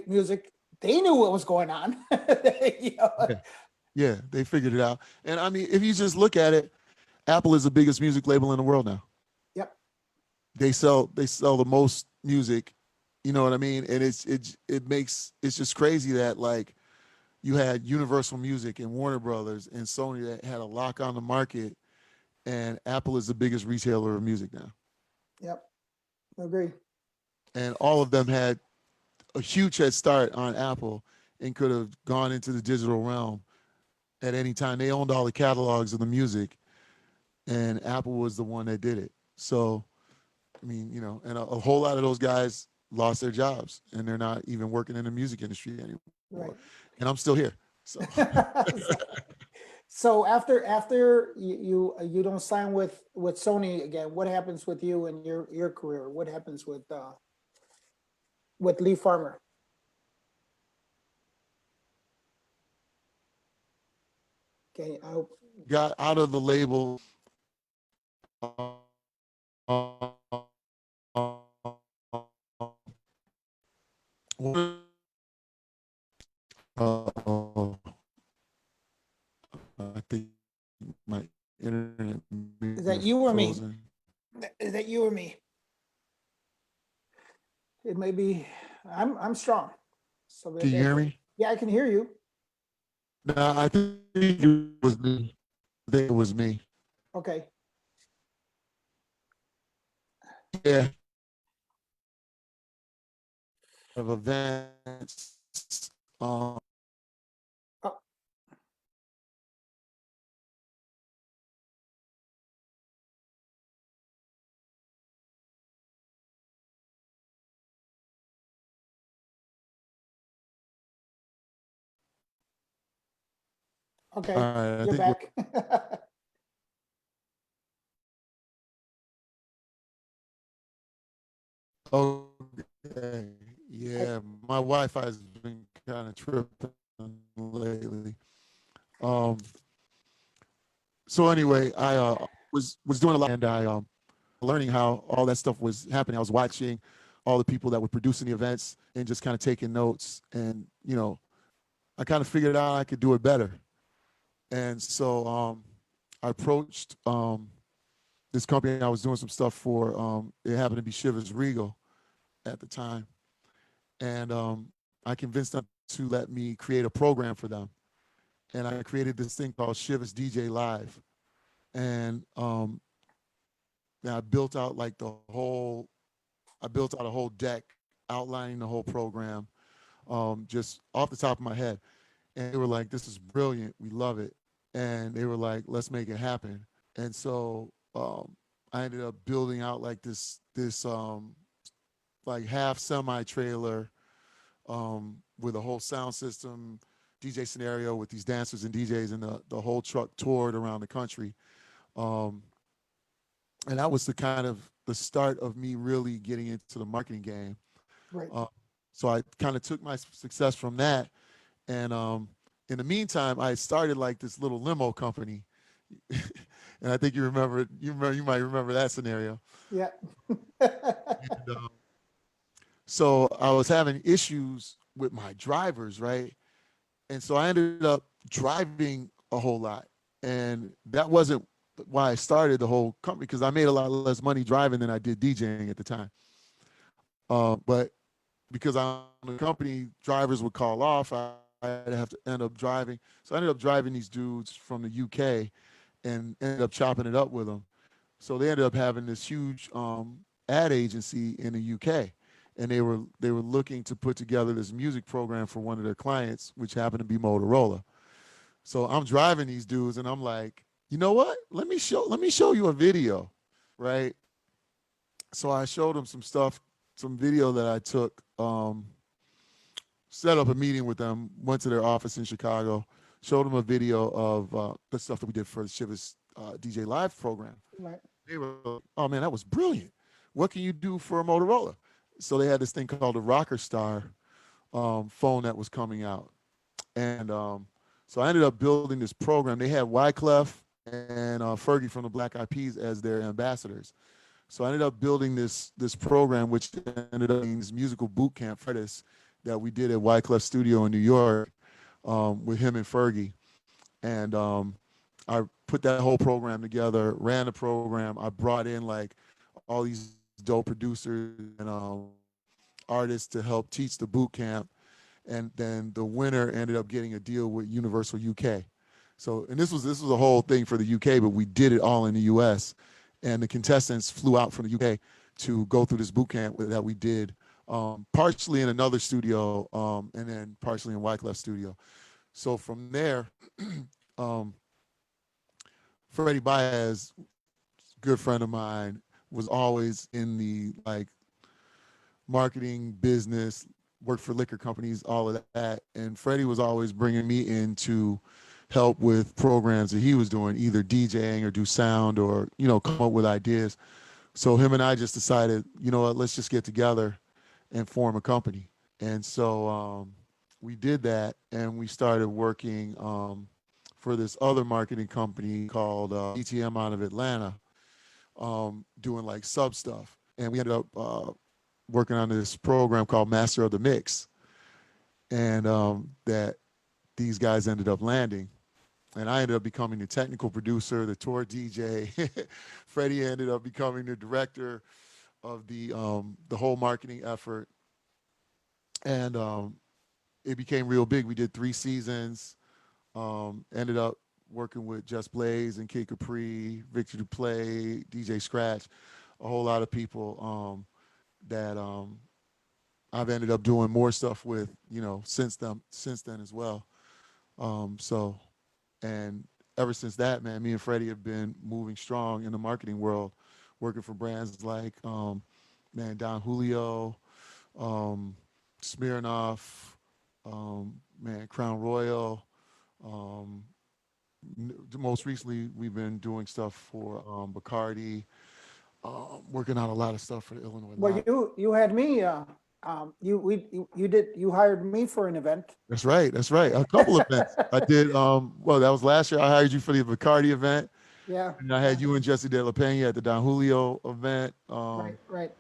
music, they knew what was going on. You know, Yeah. Yeah. They figured it out. And I mean, if you just look at it, Apple is the biggest music label in the world now. Yep. They sell the most music, you know what I mean? And it's just crazy that like you had Universal Music and Warner Brothers and Sony that had a lock on the market, and Apple is the biggest retailer of music now. Yep. Agree. And all of them had a huge head start on Apple and could have gone into the digital realm at any time. They owned all the catalogs of the music, and Apple was the one that did it. So, I mean, you know, and a whole lot of those guys lost their jobs and they're not even working in the music industry anymore. Right. And I'm still here. So, So after you don't sign with Sony again, what happens with you and your career? What happens with Lee Farmer? Okay, I hope. got out of the label. Uh, I think my internet may Is that have you or me? frozen. Is that you or me? It may be. I'm strong. So Can you hear me? yeah, I can hear you. No, I think it was me. I think it was me. Okay. Yeah. Of events. Um, Oh, all okay. right. I You're think we're back. okay. I, Yeah, my Wi-Fi has been kind of tripping lately. Um, so anyway, I was doing a lot, and I learning how all that stuff was happening. I was watching all the people that were producing the events and just kind of taking notes, and you know, I kind of figured out I could do it better. And so I approached this company I was doing some stuff for. It happened to be Shivers Regal at the time, and I convinced them to let me create a program for them. And I created this thing called Shivers DJ Live, and I built out like the whole. I built out a whole deck outlining the whole program, just off the top of my head. And they were like, "This is brilliant. We love it." And they were like, "Let's make it happen." And so I ended up building out like this like half semi trailer with a whole sound system, DJ scenario with these dancers and DJs, and the whole truck toured around the country. Um, and that was the kind of the start of me really getting into the marketing game. right. Uh, so I kind of took my success from that, and in the meantime, I started like this little limo company, and I think you remember it. You might remember that scenario. Yeah. And, so I was having issues with my drivers, right? And so I ended up driving a whole lot, and that wasn't why I started the whole company because I made a lot less money driving than I did DJing at the time. But because I'm the company, drivers would call off. I'd have to end up driving. So I ended up driving these dudes from the UK and ended up chopping it up with them. So they ended up having this huge ad agency in the UK, and they were looking to put together this music program for one of their clients, which happened to be Motorola. So I'm driving these dudes, and I'm like, you know what? Let me show you a video, right? So I showed them some stuff, some video that I took. Set up a meeting with them, went to their office in Chicago, showed them a video of the stuff that we did for the Shivers DJ Live program. Right. They were, like, oh man, that was brilliant. What can you do for a Motorola? So they had this thing called the Rocker Star phone that was coming out. And so I ended up building this program. They had Wyclef and Fergie from the Black Eyed Peas as their ambassadors. So I ended up building this program, which ended up being this musical boot camp for artists that we did at Wyclef Studio in New York with him and Fergie. And I put that whole program together, ran the program. I brought in like all these dope producers and artists to help teach the boot camp. And then the winner ended up getting a deal with Universal UK. So, and this was a whole thing for the UK, but we did it all in the US. And the contestants flew out from the UK to go through this boot camp that we did, partially in another studio, and then partially in Wyclef studio. So from there, um, Freddie Baez good friend of mine, was always in the like marketing business, worked for liquor companies, all of that. And Freddie was always bringing me in to help with programs that he was doing, either DJing or do sound or, come up with ideas. So him and I just decided, what, let's just get together and form a company. And so we did that, and we started working for this other marketing company called ETM out of Atlanta, doing like sub stuff. And we ended up working on this program called Master of the Mix, and that these guys ended up landing. And I ended up becoming the technical producer, the tour DJ. Freddie ended up becoming the director of the whole marketing effort, and it became real big. We did 3 seasons. Ended up working with Just Blaze and Kid Capri, Victor Duplay, DJ Scratch, a whole lot of people that I've ended up doing more stuff with, since then as well. So, and ever since that, man, me and Freddie have been moving strong in the marketing world, working for brands like, man, Don Julio, Smirnoff, man, Crown Royal. Um, Most recently, we've been doing stuff for Bacardi, working on a lot of stuff for the Illinois Well, Lottery. you had me, you hired me for an event. That's right. That's right. A couple of events. I did. Well, that was last year. I hired you for the Bacardi event, Yeah, and I had you and Jesse De La Pena at the Don Julio event. right.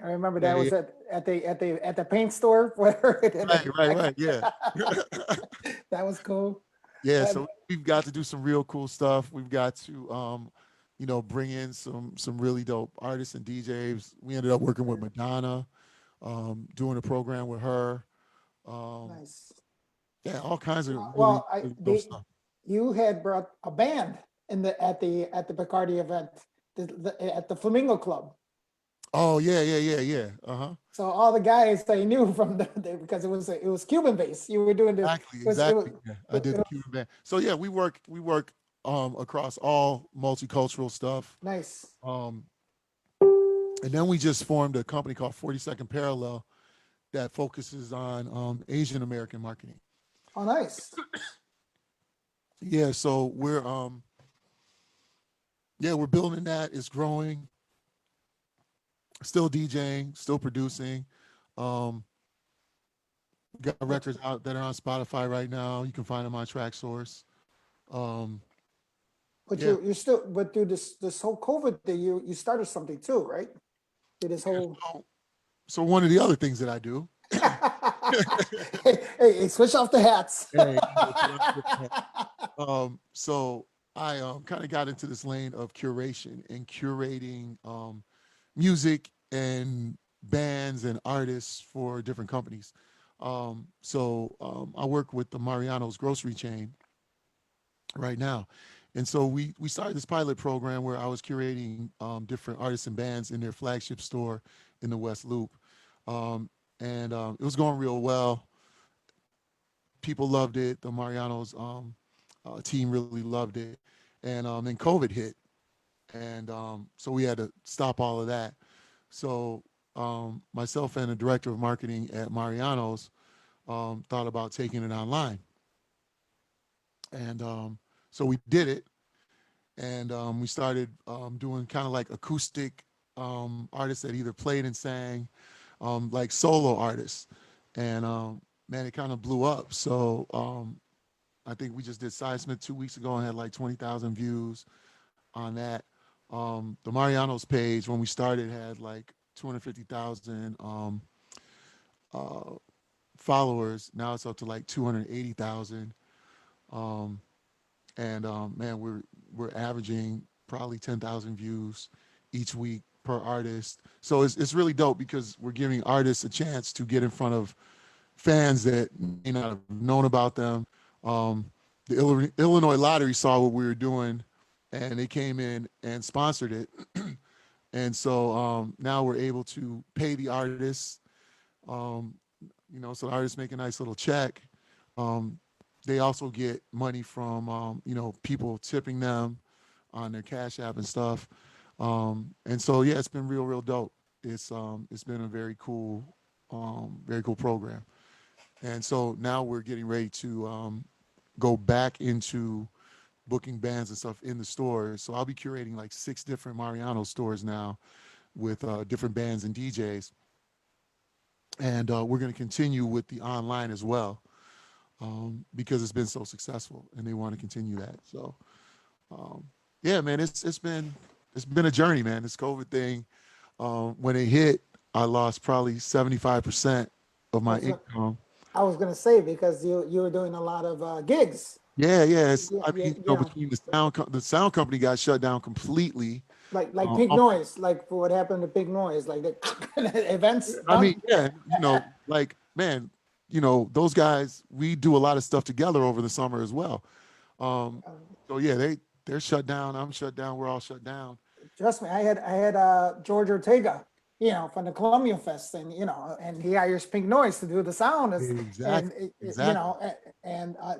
I remember Yeah, that yeah, was at the paint store. Where right. Yeah, that was cool. yeah. And So we've got to do some real cool stuff. We've got to, bring in some really dope artists and DJs. We ended up working with Madonna, doing a program with her. Um, nice. yeah, all kinds of really, Well, really dope stuff. you had brought a band at the Bacardi event, at the Flamingo Club. Oh yeah. Uh-huh. So all the guys I knew from because it was Cuban based. You were doing Exactly. Yeah, I it did the was Cuban band. So yeah, we work across all multicultural stuff. nice. Um, and then we just formed a company called 42nd Parallel that focuses on Asian American marketing. Oh, nice. Yeah, so we're building that. It's growing. Still DJing, still producing. Um, got But records out that are on Spotify right now. You can find them on TrackSource. Um, but yeah. you're still through this whole COVID thing, you started something too, right? Did this Yeah. whole So one of the other things that I do. hey, switch off the hats. Hey, so I kind of got into this lane of curation and curating music and bands and artists for different companies. So I work with the Mariano's grocery chain right now. And so we started this pilot program where I was curating different artists and bands in their flagship store in the West Loop. Um, and it was going real well. People loved it. The Mariano's team really loved it. And then COVID hit. And so we had to stop all of that. So myself and the director of marketing at Mariano's thought about taking it online. And so we did it. And we started doing kind of like acoustic artists that either played and sang, like solo artists. And man, it kind of blew up. So I think we just did Seismic 2 weeks ago and had like 20,000 views on that. The Mariano's page when we started had like 250,000 uh, followers. Now it's up to like 280,000. Um, and man, we're averaging probably 10,000 views each week per artist. So it's really dope because we're giving artists a chance to get in front of fans that may not have known about them. The Illinois Lottery saw what we were doing, and they came in and sponsored it. And so now we're able to pay the artists. Um, so the artists make a nice little check. Um, they also get money from people tipping them on their Cash App and stuff. And so yeah, it's been real dope. It's been a very cool program. And so now we're getting ready to go back into booking bands and stuff in the stores. So I'll be curating like 6 different Mariano stores now with different bands and DJs. And we're going to continue with the online as well, because it's been so successful, and they want to continue that. So um, yeah, man, it's been a journey, man. This COVID thing, when it hit, I lost probably 75% of I my was gonna, income. I was gonna say because you were doing a lot of gigs. Yeah. Yeah, I yeah, mean, you know, between the sound company got shut down completely. like Pink Um, Noise, like for what happened to Pink Noise, like the events I mean, done. yeah, like man, those guys, we do a lot of stuff together over the summer as well. Um, so yeah, they're shut down. I'm shut down. We're all shut down. Trust me, I had George Ortega, from the Columbia Fest, and and he hires Pink Noise to do the sound, and Exactly, exactly.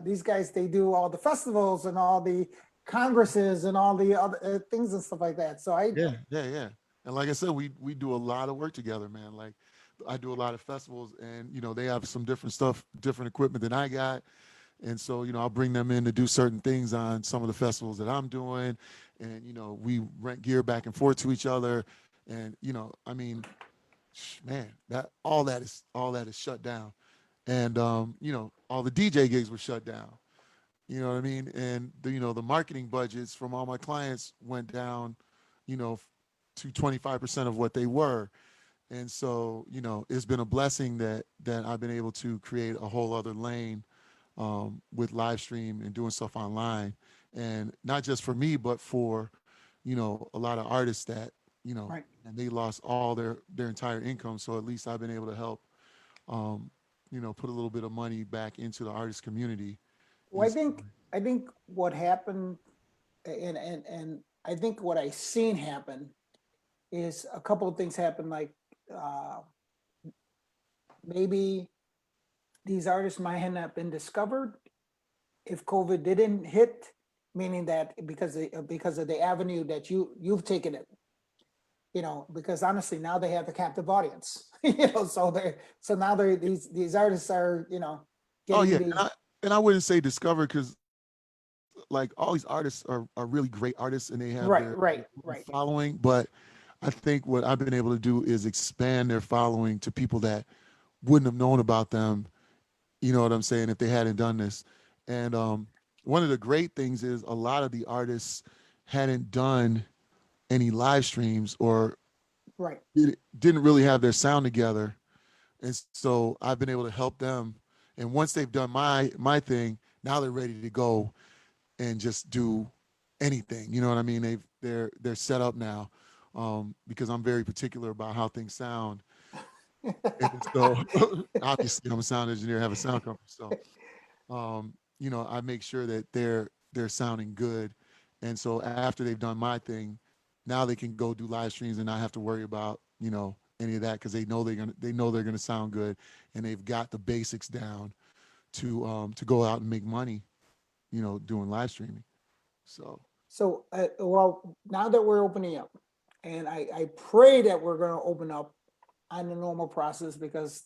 these guys, they do all the festivals and all the congresses and all the other things and stuff like that. So Yeah. And like I said, we do a lot of work together, man. Like I do a lot of festivals, and they have some different stuff, different equipment than I got. And so, I'll bring them in to do certain things on some of the festivals that I'm doing. And, we rent gear back and forth to each other. And, I mean, man, all that is shut down. And all the DJ gigs were shut down. You know what I mean? And the marketing budgets from all my clients went down, you know, to 25% of what they were. And so, it's been a blessing that I've been able to create a whole other lane, with live stream and doing stuff online, and not just for me, but for a lot of artists that right. and they lost all their entire income. So at least I've been able to help, um, put a little bit of money back into the artist community. Well, And I so, think I think what happened, and I think what I seen happen is a couple of things happen. Like uh, maybe these artists might have not been discovered if COVID didn't hit, meaning that because of the avenue that you've taken it, because honestly now they have a captive audience, so now these artists are, oh getting yeah, the and I wouldn't say discover, because like all these artists are really great artists, and they have right, their right, own right, following. But I think what I've been able to do is expand their following to people that wouldn't have known about them. You know what I'm saying? If they hadn't done this. And one of the great things is a lot of the artists hadn't done any live streams, or right. didn't really have their sound together. And so I've been able to help them. And once they've done my thing, now they're ready to go and just do anything. You know what I mean? They're set up now, because I'm very particular about how things sound. And so obviously I'm a sound engineer, have a sound company. So I make sure that they're sounding good. And so after they've done my thing, now they can go do live streams and not have to worry about, any of that, because they know they're gonna sound good, and they've got the basics down to go out and make money, doing live streaming. So So, well, now that we're opening up, and I pray that we're going to open up on the normal process, because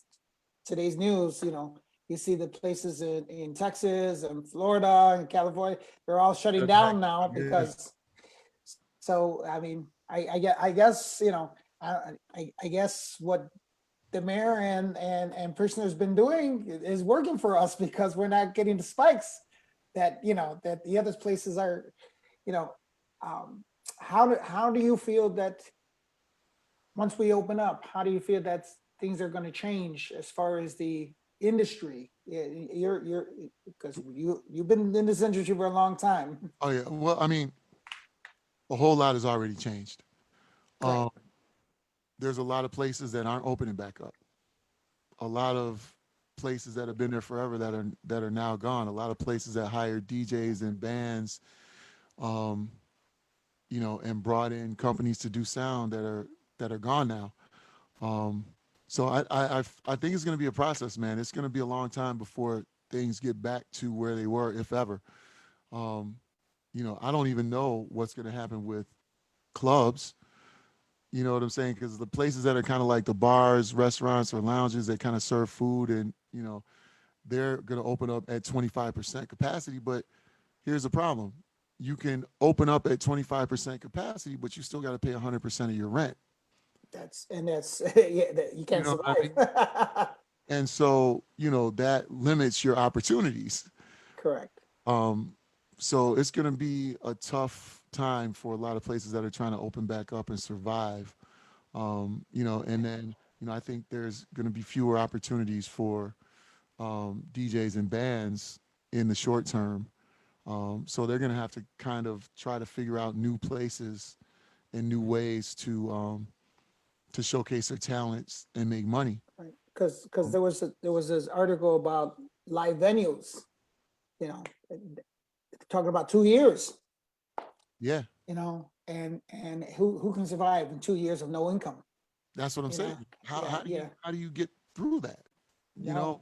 today's news, you see the places in Texas and Florida and California, they're all shutting they're back. down now Yeah. because, so, I mean, I guess, I guess what the mayor and Prissioner's been doing is working for us, because we're not getting the spikes that the other places are, you know, um, how do you feel that once we open up, how do you feel that things are going to change as far as the industry? Yeah, you're because you've been in this industry for a long time, Oh yeah. Well, I mean, a whole lot has already changed. right? Um, there's a lot of places that aren't opening back up. A lot of places that have been there forever that are now gone. A lot of places that hire DJs and bands, um, and brought in companies to do sound that are gone now. Um, so I think it's going to be a process, man. It's going to be a long time before things get back to where they were, if ever. Um, I don't even know what's going to happen with clubs. You know what I'm saying? Because the places that are kind of like the bars, restaurants, or lounges that kind of serve food, and they're going to open up at 25% capacity. But here's the problem: you can open up at 25% capacity, but you still got to pay 100% of your rent. That's yeah, you You can't know what I survive. mean? And so that limits your opportunities. Correct. Um, so it's going to be a tough time for a lot of places that are trying to open back up and survive. And then I think there's going to be fewer opportunities for DJs and bands in the short term. So they're going to have to kind of try to figure out new places and new ways to showcase their talents and make money. Right. Because there was this article about live venues, you know, talking about 2 years, Yeah, and who can survive in 2 years of no income? that's what I'm You know, saying. How yeah, how do you yeah, how do you get through that? You no, know,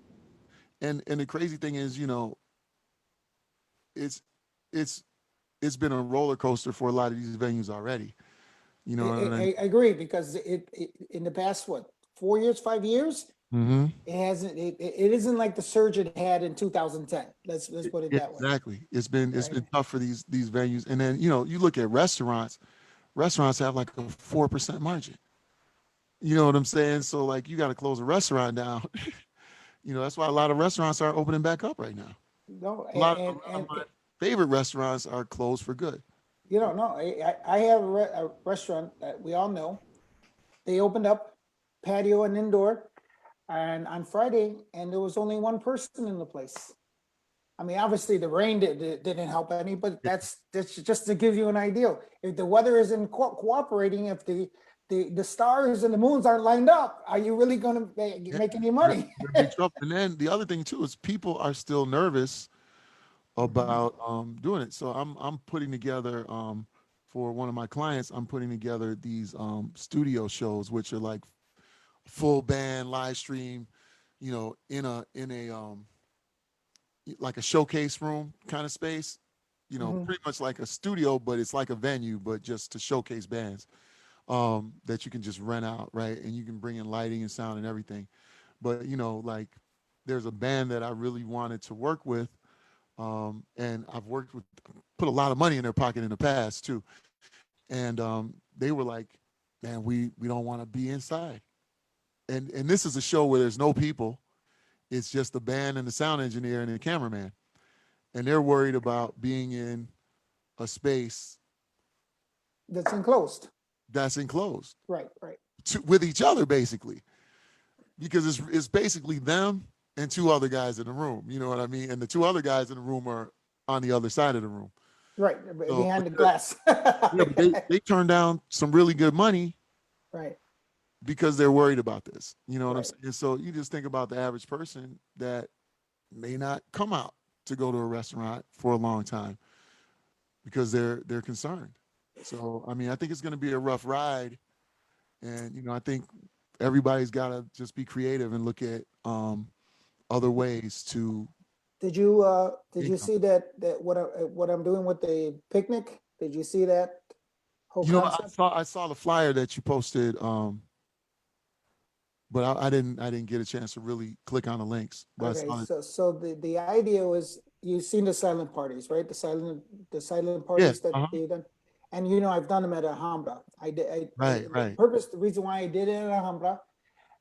and the crazy thing is, it's it's it's been a roller coaster for a lot of these venues already. You I, know what I I, mean? I agree because in the past, what, 4 years, 5 years, Mm-hmm. it isn't like the surge it had in 2010. Let's put it Yeah, that way, exactly. It's right? been tough for these venues. And then, you look at restaurants. Restaurants have like a 4% margin. You know what I'm saying? So like you got to close a restaurant down. That's why a lot of restaurants are opening back up right now. No, A lot of my favorite restaurants are closed for good. no, I have a restaurant that we all know. They opened up patio and indoor, and on Friday, and there was only one person in the place. I mean, obviously the rain didn't help any, but that's just to give you an idea. If the weather isn't cooperating, if the stars and the moons aren't lined up, are you really going to Yeah, make any you're, money? you're in big trouble. And then the other thing too is people are still nervous Mhm, about doing it. So I'm putting together for one of my clients. I'm putting together these studio shows, which are like full band live stream, in a like a showcase room kind of space. mhm. Pretty much like a studio, but it's like a venue, but just to showcase bands that you can just rent out, right? And you can bring in lighting and sound and everything. But like there's a band that I really wanted to work with, and I've worked with, put a lot of money in their pocket in the past too, and they were like, "Man, we don't want to be inside." And this is a show where there's no people. It's just the band and the sound engineer and the cameraman, and they're worried about being in a space That's enclosed. that's enclosed Right, right. with each other, basically, because it's basically them and two other guys in the room. You know what I mean? And the two other guys in the room are on the other side of the room. Right, So, behind the glass. yeah, but they turned down some really good money Right, because they're worried about this. You know what I'm right. saying? So you just think about the average person that may not come out to go to a restaurant for a long time because they're concerned. So I mean, I think it's going to be a rough ride, and I think everybody's got to just be creative and look at other ways to Did you income. see that what I'm doing with the picnic? Did you see that whole I concept? saw the flyer that you posted, but I didn't get a chance to really click on the links. But I Okay, saw it. so the idea was, you've seen the silent parties, right? The silent Yeah. parties that Uh-huh. they've done. And I've done them at Alhambra. I did Right. the Right. purpose, the reason why I did it at Alhambra,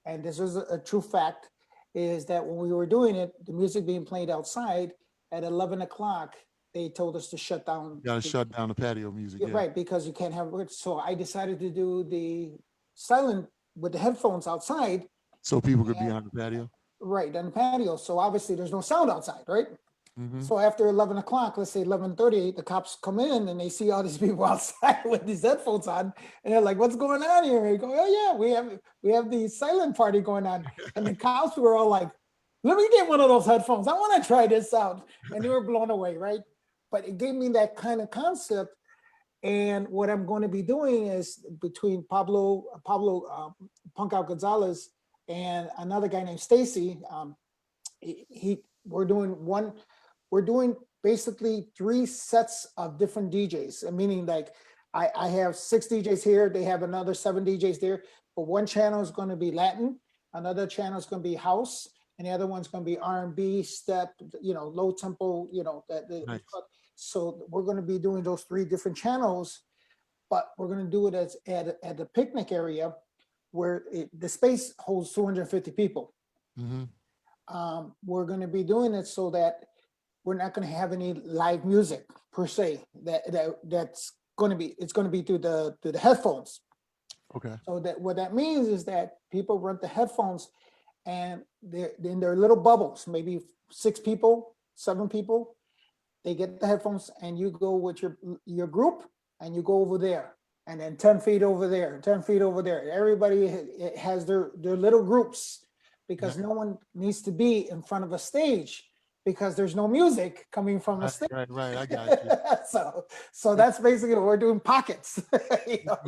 and this is a true fact, is that when we were doing it, the music being played outside at 11 o'clock, they told us to shut down. Got to shut down the patio music. Yeah, Yeah. right, because you can't have words. So I decided to do the silent with the headphones outside, So people could be and on the patio. right on the patio. So obviously there's no sound outside, right? Hmm. So after 11 o'clock, let's say 11:30, the cops come in and they see all these people outside with these headphones on, and they're like, "What's going on here?" And they go, "Oh yeah, we have the silent party going on," and the cops were all like, "Let me get one of those headphones. I want to try this out," and they were blown away, right? But it gave me that kind of concept. And what I'm going to be doing is, between Pablo Punk Out Gonzalez and another guy named Stacy, we're doing basically three sets of different DJs, meaning like I have 6 DJs here. They have another 7 DJs there. But one channel is going to be Latin, another channel is going to be house, and the other one's going to be R&B, step, low tempo, Nice. so we're going to be doing those 3 different channels, but we're going to do it at the picnic area where the space holds 250 people. Hmm. We're going to be doing it so that we're not going to have any live music per se. That's going to be, it's going to be through the headphones. Okay. So that what that means is that people rent the headphones, and they're in their little bubbles, maybe 6 people, 7 people. They get the headphones, and you go with your group, and you go over there, and then 10 feet over there, 10 feet over there. Everybody has their little groups, because no one needs to be in front of a stage, because there's no music coming from a stage. Right. I got you. So that's basically what we're doing, pockets.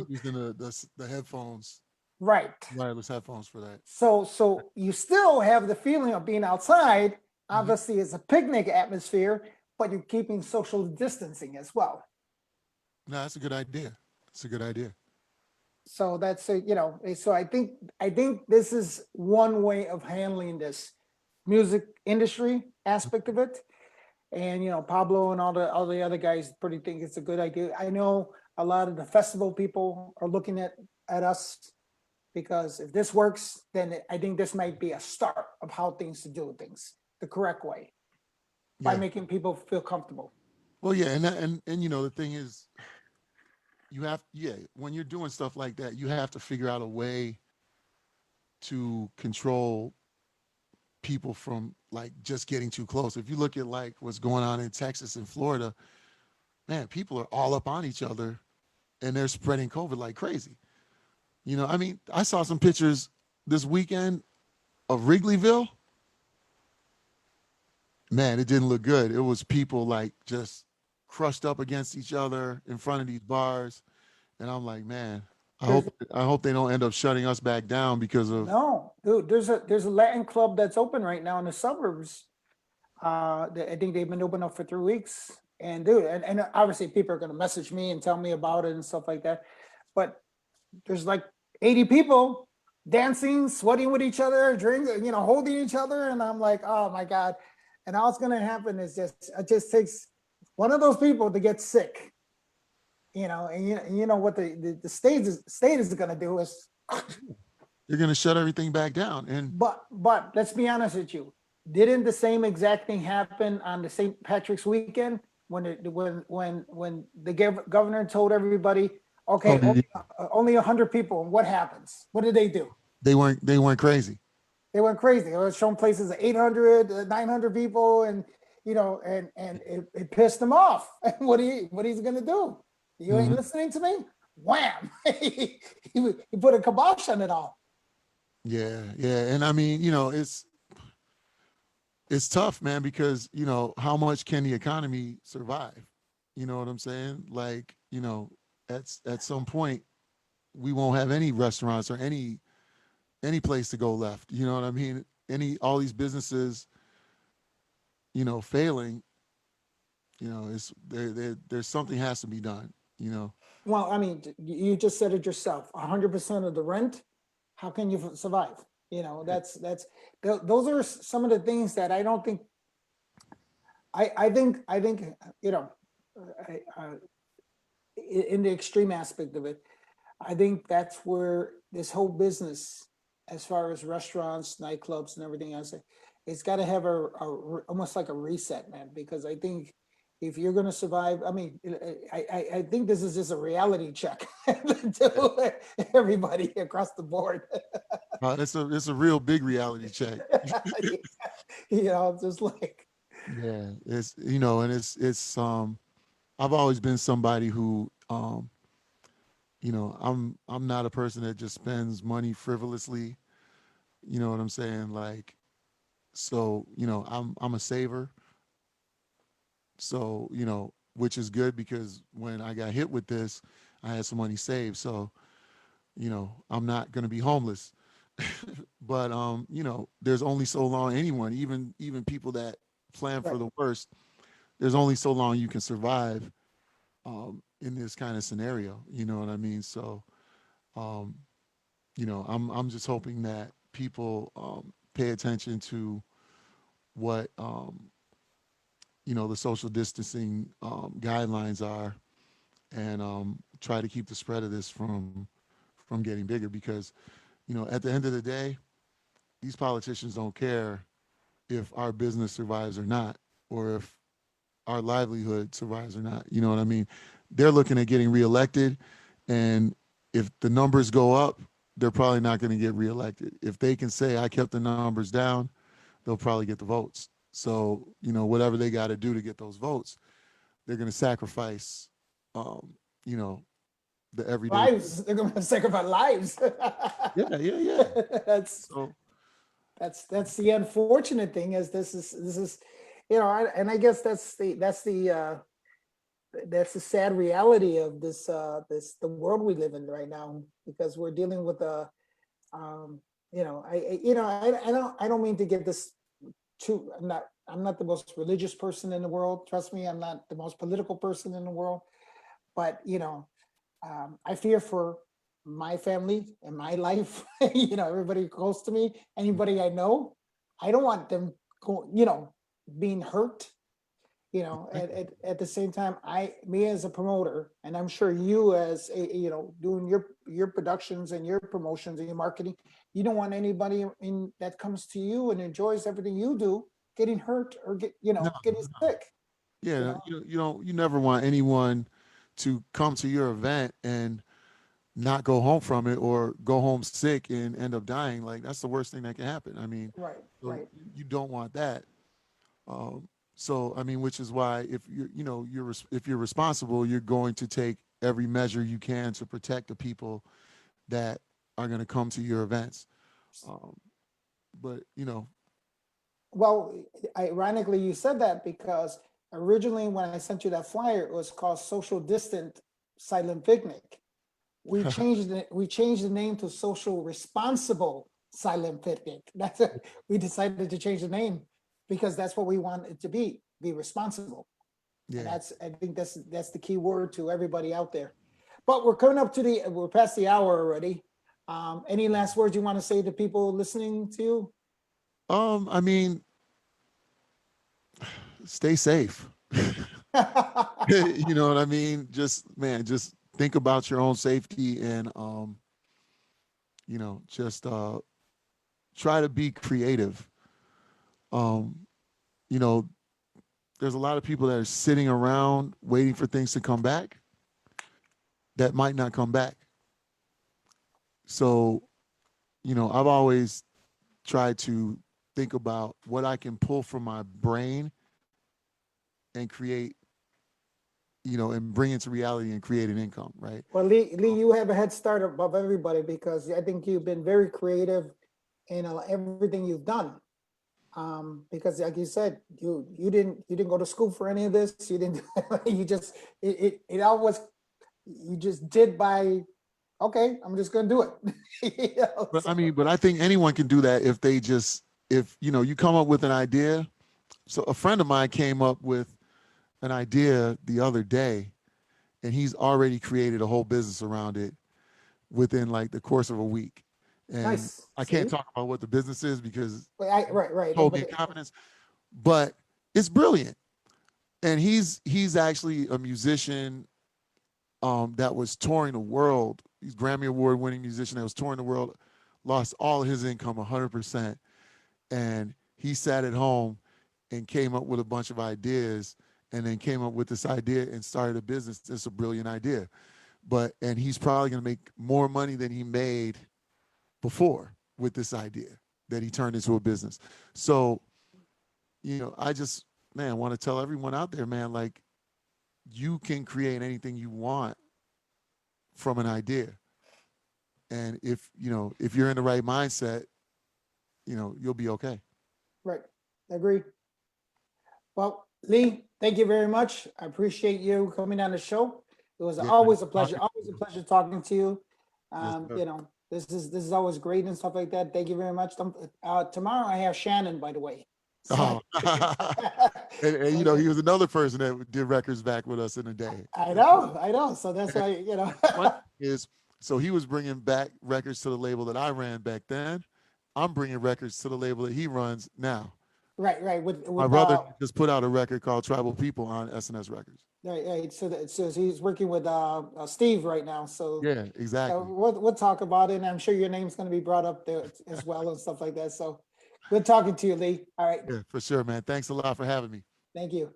Using the headphones, Right. wireless headphones for that. So you still have the feeling of being outside. Mhm. Obviously, it's a picnic atmosphere, but you're keeping social distancing as well. No, that's a good idea. It's a good idea. So that's so I think this is one way of handling this music industry aspect of it. And Pablo and all the other guys pretty think it's a good idea. I know a lot of the festival people are looking at us, because if this works, then I think this might be a start of how things to do things the correct way, by Yeah. making people feel comfortable. Well, yeah, and the thing is, when you're doing stuff like that, you have to figure out a way to control people from like just getting too close. If you look at like what's going on in Texas and Florida, man, people are all up on each other and they're spreading COVID like crazy. I mean, I saw some pictures this weekend of Wrigleyville. Man, it didn't look good. It was people like just crushed up against each other in front of these bars. And I'm like, man, I There's hope I hope they don't end up shutting us back down because of no, dude. There's a Latin club that's open right now in the suburbs. I think they've been open up for 3 weeks. And dude, and obviously people are gonna message me and tell me about it and stuff like that. But there's like 80 people dancing, sweating with each other, drinking, holding each other, and I'm like, oh my god. And all it's gonna happen is it just takes one of those people to get sick, and you know what the state is gonna do is, they're going to shut everything back down. And but let's be honest with you, didn't the same exact thing happen on the St. Patrick's weekend when the governor told everybody, okay, oh, only 100 people, and what happens? What did they do? they weren't crazy. They went crazy. They were showing places of 800, 900 people, and it pissed them off. And what he's gonna do? You ain't Mhm. listening to me? Wham! he put a kibosh on it all. Yeah, yeah. And I mean, it's tough, man, because how much can the economy survive? You know what I'm saying? Like, at some point we won't have any restaurants or any place to go left. You know what I mean? All these businesses, failing, it's there's something has to be done, you know. Well, I mean, you just said it yourself. 100% of the rent. How can you survive? Those are some of the things that I don't think. I think I, in the extreme aspect of it, I think that's where this whole business, as far as restaurants, nightclubs, and everything else, it's got to have almost like a reset, man. Because I think if you're going to survive, I mean, I think this is just a reality check to everybody across the board. It's a real big reality check. Just like Yeah, and it's I've always been somebody who I'm not a person that just spends money frivolously. You know what I'm saying? Like, so, I'm a saver. So, which is good because when I got hit with this, I had some money saved. So, I'm not going to be homeless. But there's only so long anyone, even people that plan for right. the worst, there's only so long you can survive, in this kind of scenario. You know what I mean? So, um, I'm just hoping that people pay attention to what the social distancing guidelines are, and try to keep the spread of this from getting bigger. Because at the end of the day, these politicians don't care if our business survives or not, or if our livelihood survives or not. You know what I mean? They're looking at getting reelected, and if the numbers go up, they're probably not going to get reelected. If they can say I kept the numbers down, they'll probably get the votes. So whatever they got to do to get those votes, they're going to sacrifice, um, you know, the everyday. Lives, they're going to sacrifice lives. Yeah, yeah, yeah. That's So that's the unfortunate thing is this is and I guess that's the sad reality of this the world we live in right now, because we're dealing with a I don't mean to get this too. I'm not the most religious person in the world, trust me. I'm not the most political person in the world, but I fear for my family and my life. Everybody close to me, anybody I know, I don't want them being hurt. At the same time, me as a promoter, and I'm sure you as doing your productions and your promotions and your marketing, you don't want anybody in that comes to you and enjoys everything you do getting hurt or no, getting sick. You yeah, know, you never want anyone to come to your event and not go home from it, or go home sick and end up dying. Like, that's the worst thing that can happen. I mean, right, so right. you don't want that. So I mean, which is why if if you're responsible, you're going to take every measure you can to protect the people that are going to come to your events. Um, but Well, ironically, you said that because originally when I sent you that flyer, it was called Social Distant Silent Picnic. We changed the name to Social Responsible Silent Picnic. We decided to change the name because that's what we want it to be responsible. And yeah. I think that's the key word to everybody out there. But we're past the hour already. Any last words you want to say to people listening to you? I mean, stay safe. You know what I mean? Just, man, just think about your own safety, and just try to be creative. Um, you know, there's a lot of people that are sitting around waiting for things to come back that might not come back. So, I've always tried to think about what I can pull from my brain and create, and bring into reality and create an income, right? Well, Lee, you have a head start above everybody because I think you've been very creative in everything you've done. Because like you said, you didn't go to school for any of this. You didn't. You just it all was. You just did by. Okay, I'm just gonna do it. But I mean, but I think anyone can do that if they just, if you come up with an idea. So a friend of mine came up with an idea the other day, and he's already created a whole business around it within like the course of a week. And Nice. I can't See, talk about what the business is because right. told me in confidence, but it's brilliant. And he's actually a musician that was touring the world. He's Grammy Award winning musician that was touring the world, lost all his income 100%. And he sat at home and came up with a bunch of ideas, and then came up with this idea and started a business. It's a brilliant idea. And he's probably going to make more money than he made before with this idea that he turned into a business. So, I just, man, want to tell everyone out there, man, like, you can create anything you want from an idea. And if you're in the right mindset, you'll be okay. right. Agree. Well, Lee, thank you very much. I appreciate you coming on the show. It was Yeah. always a pleasure. Always a pleasure talking to you. Yes, sir. This is always great and stuff like that. Thank you very much. Tomorrow I have Shannon, by the way. So And you know, he was another person that did records back with us in the day. I know. So that's why, One is so he was bringing back records to the label that I ran back then. I'm bringing records to the label that he runs now. right. My brother just put out a record called Tribal People on SNS Records. right. So he's working with Steve right now. So Yeah, exactly. we'll talk about it, and I'm sure your name's going to be brought up there as well and stuff like that. So good talking to you, Lee. All right. Yeah, for sure, man. Thanks a lot for having me. Thank you.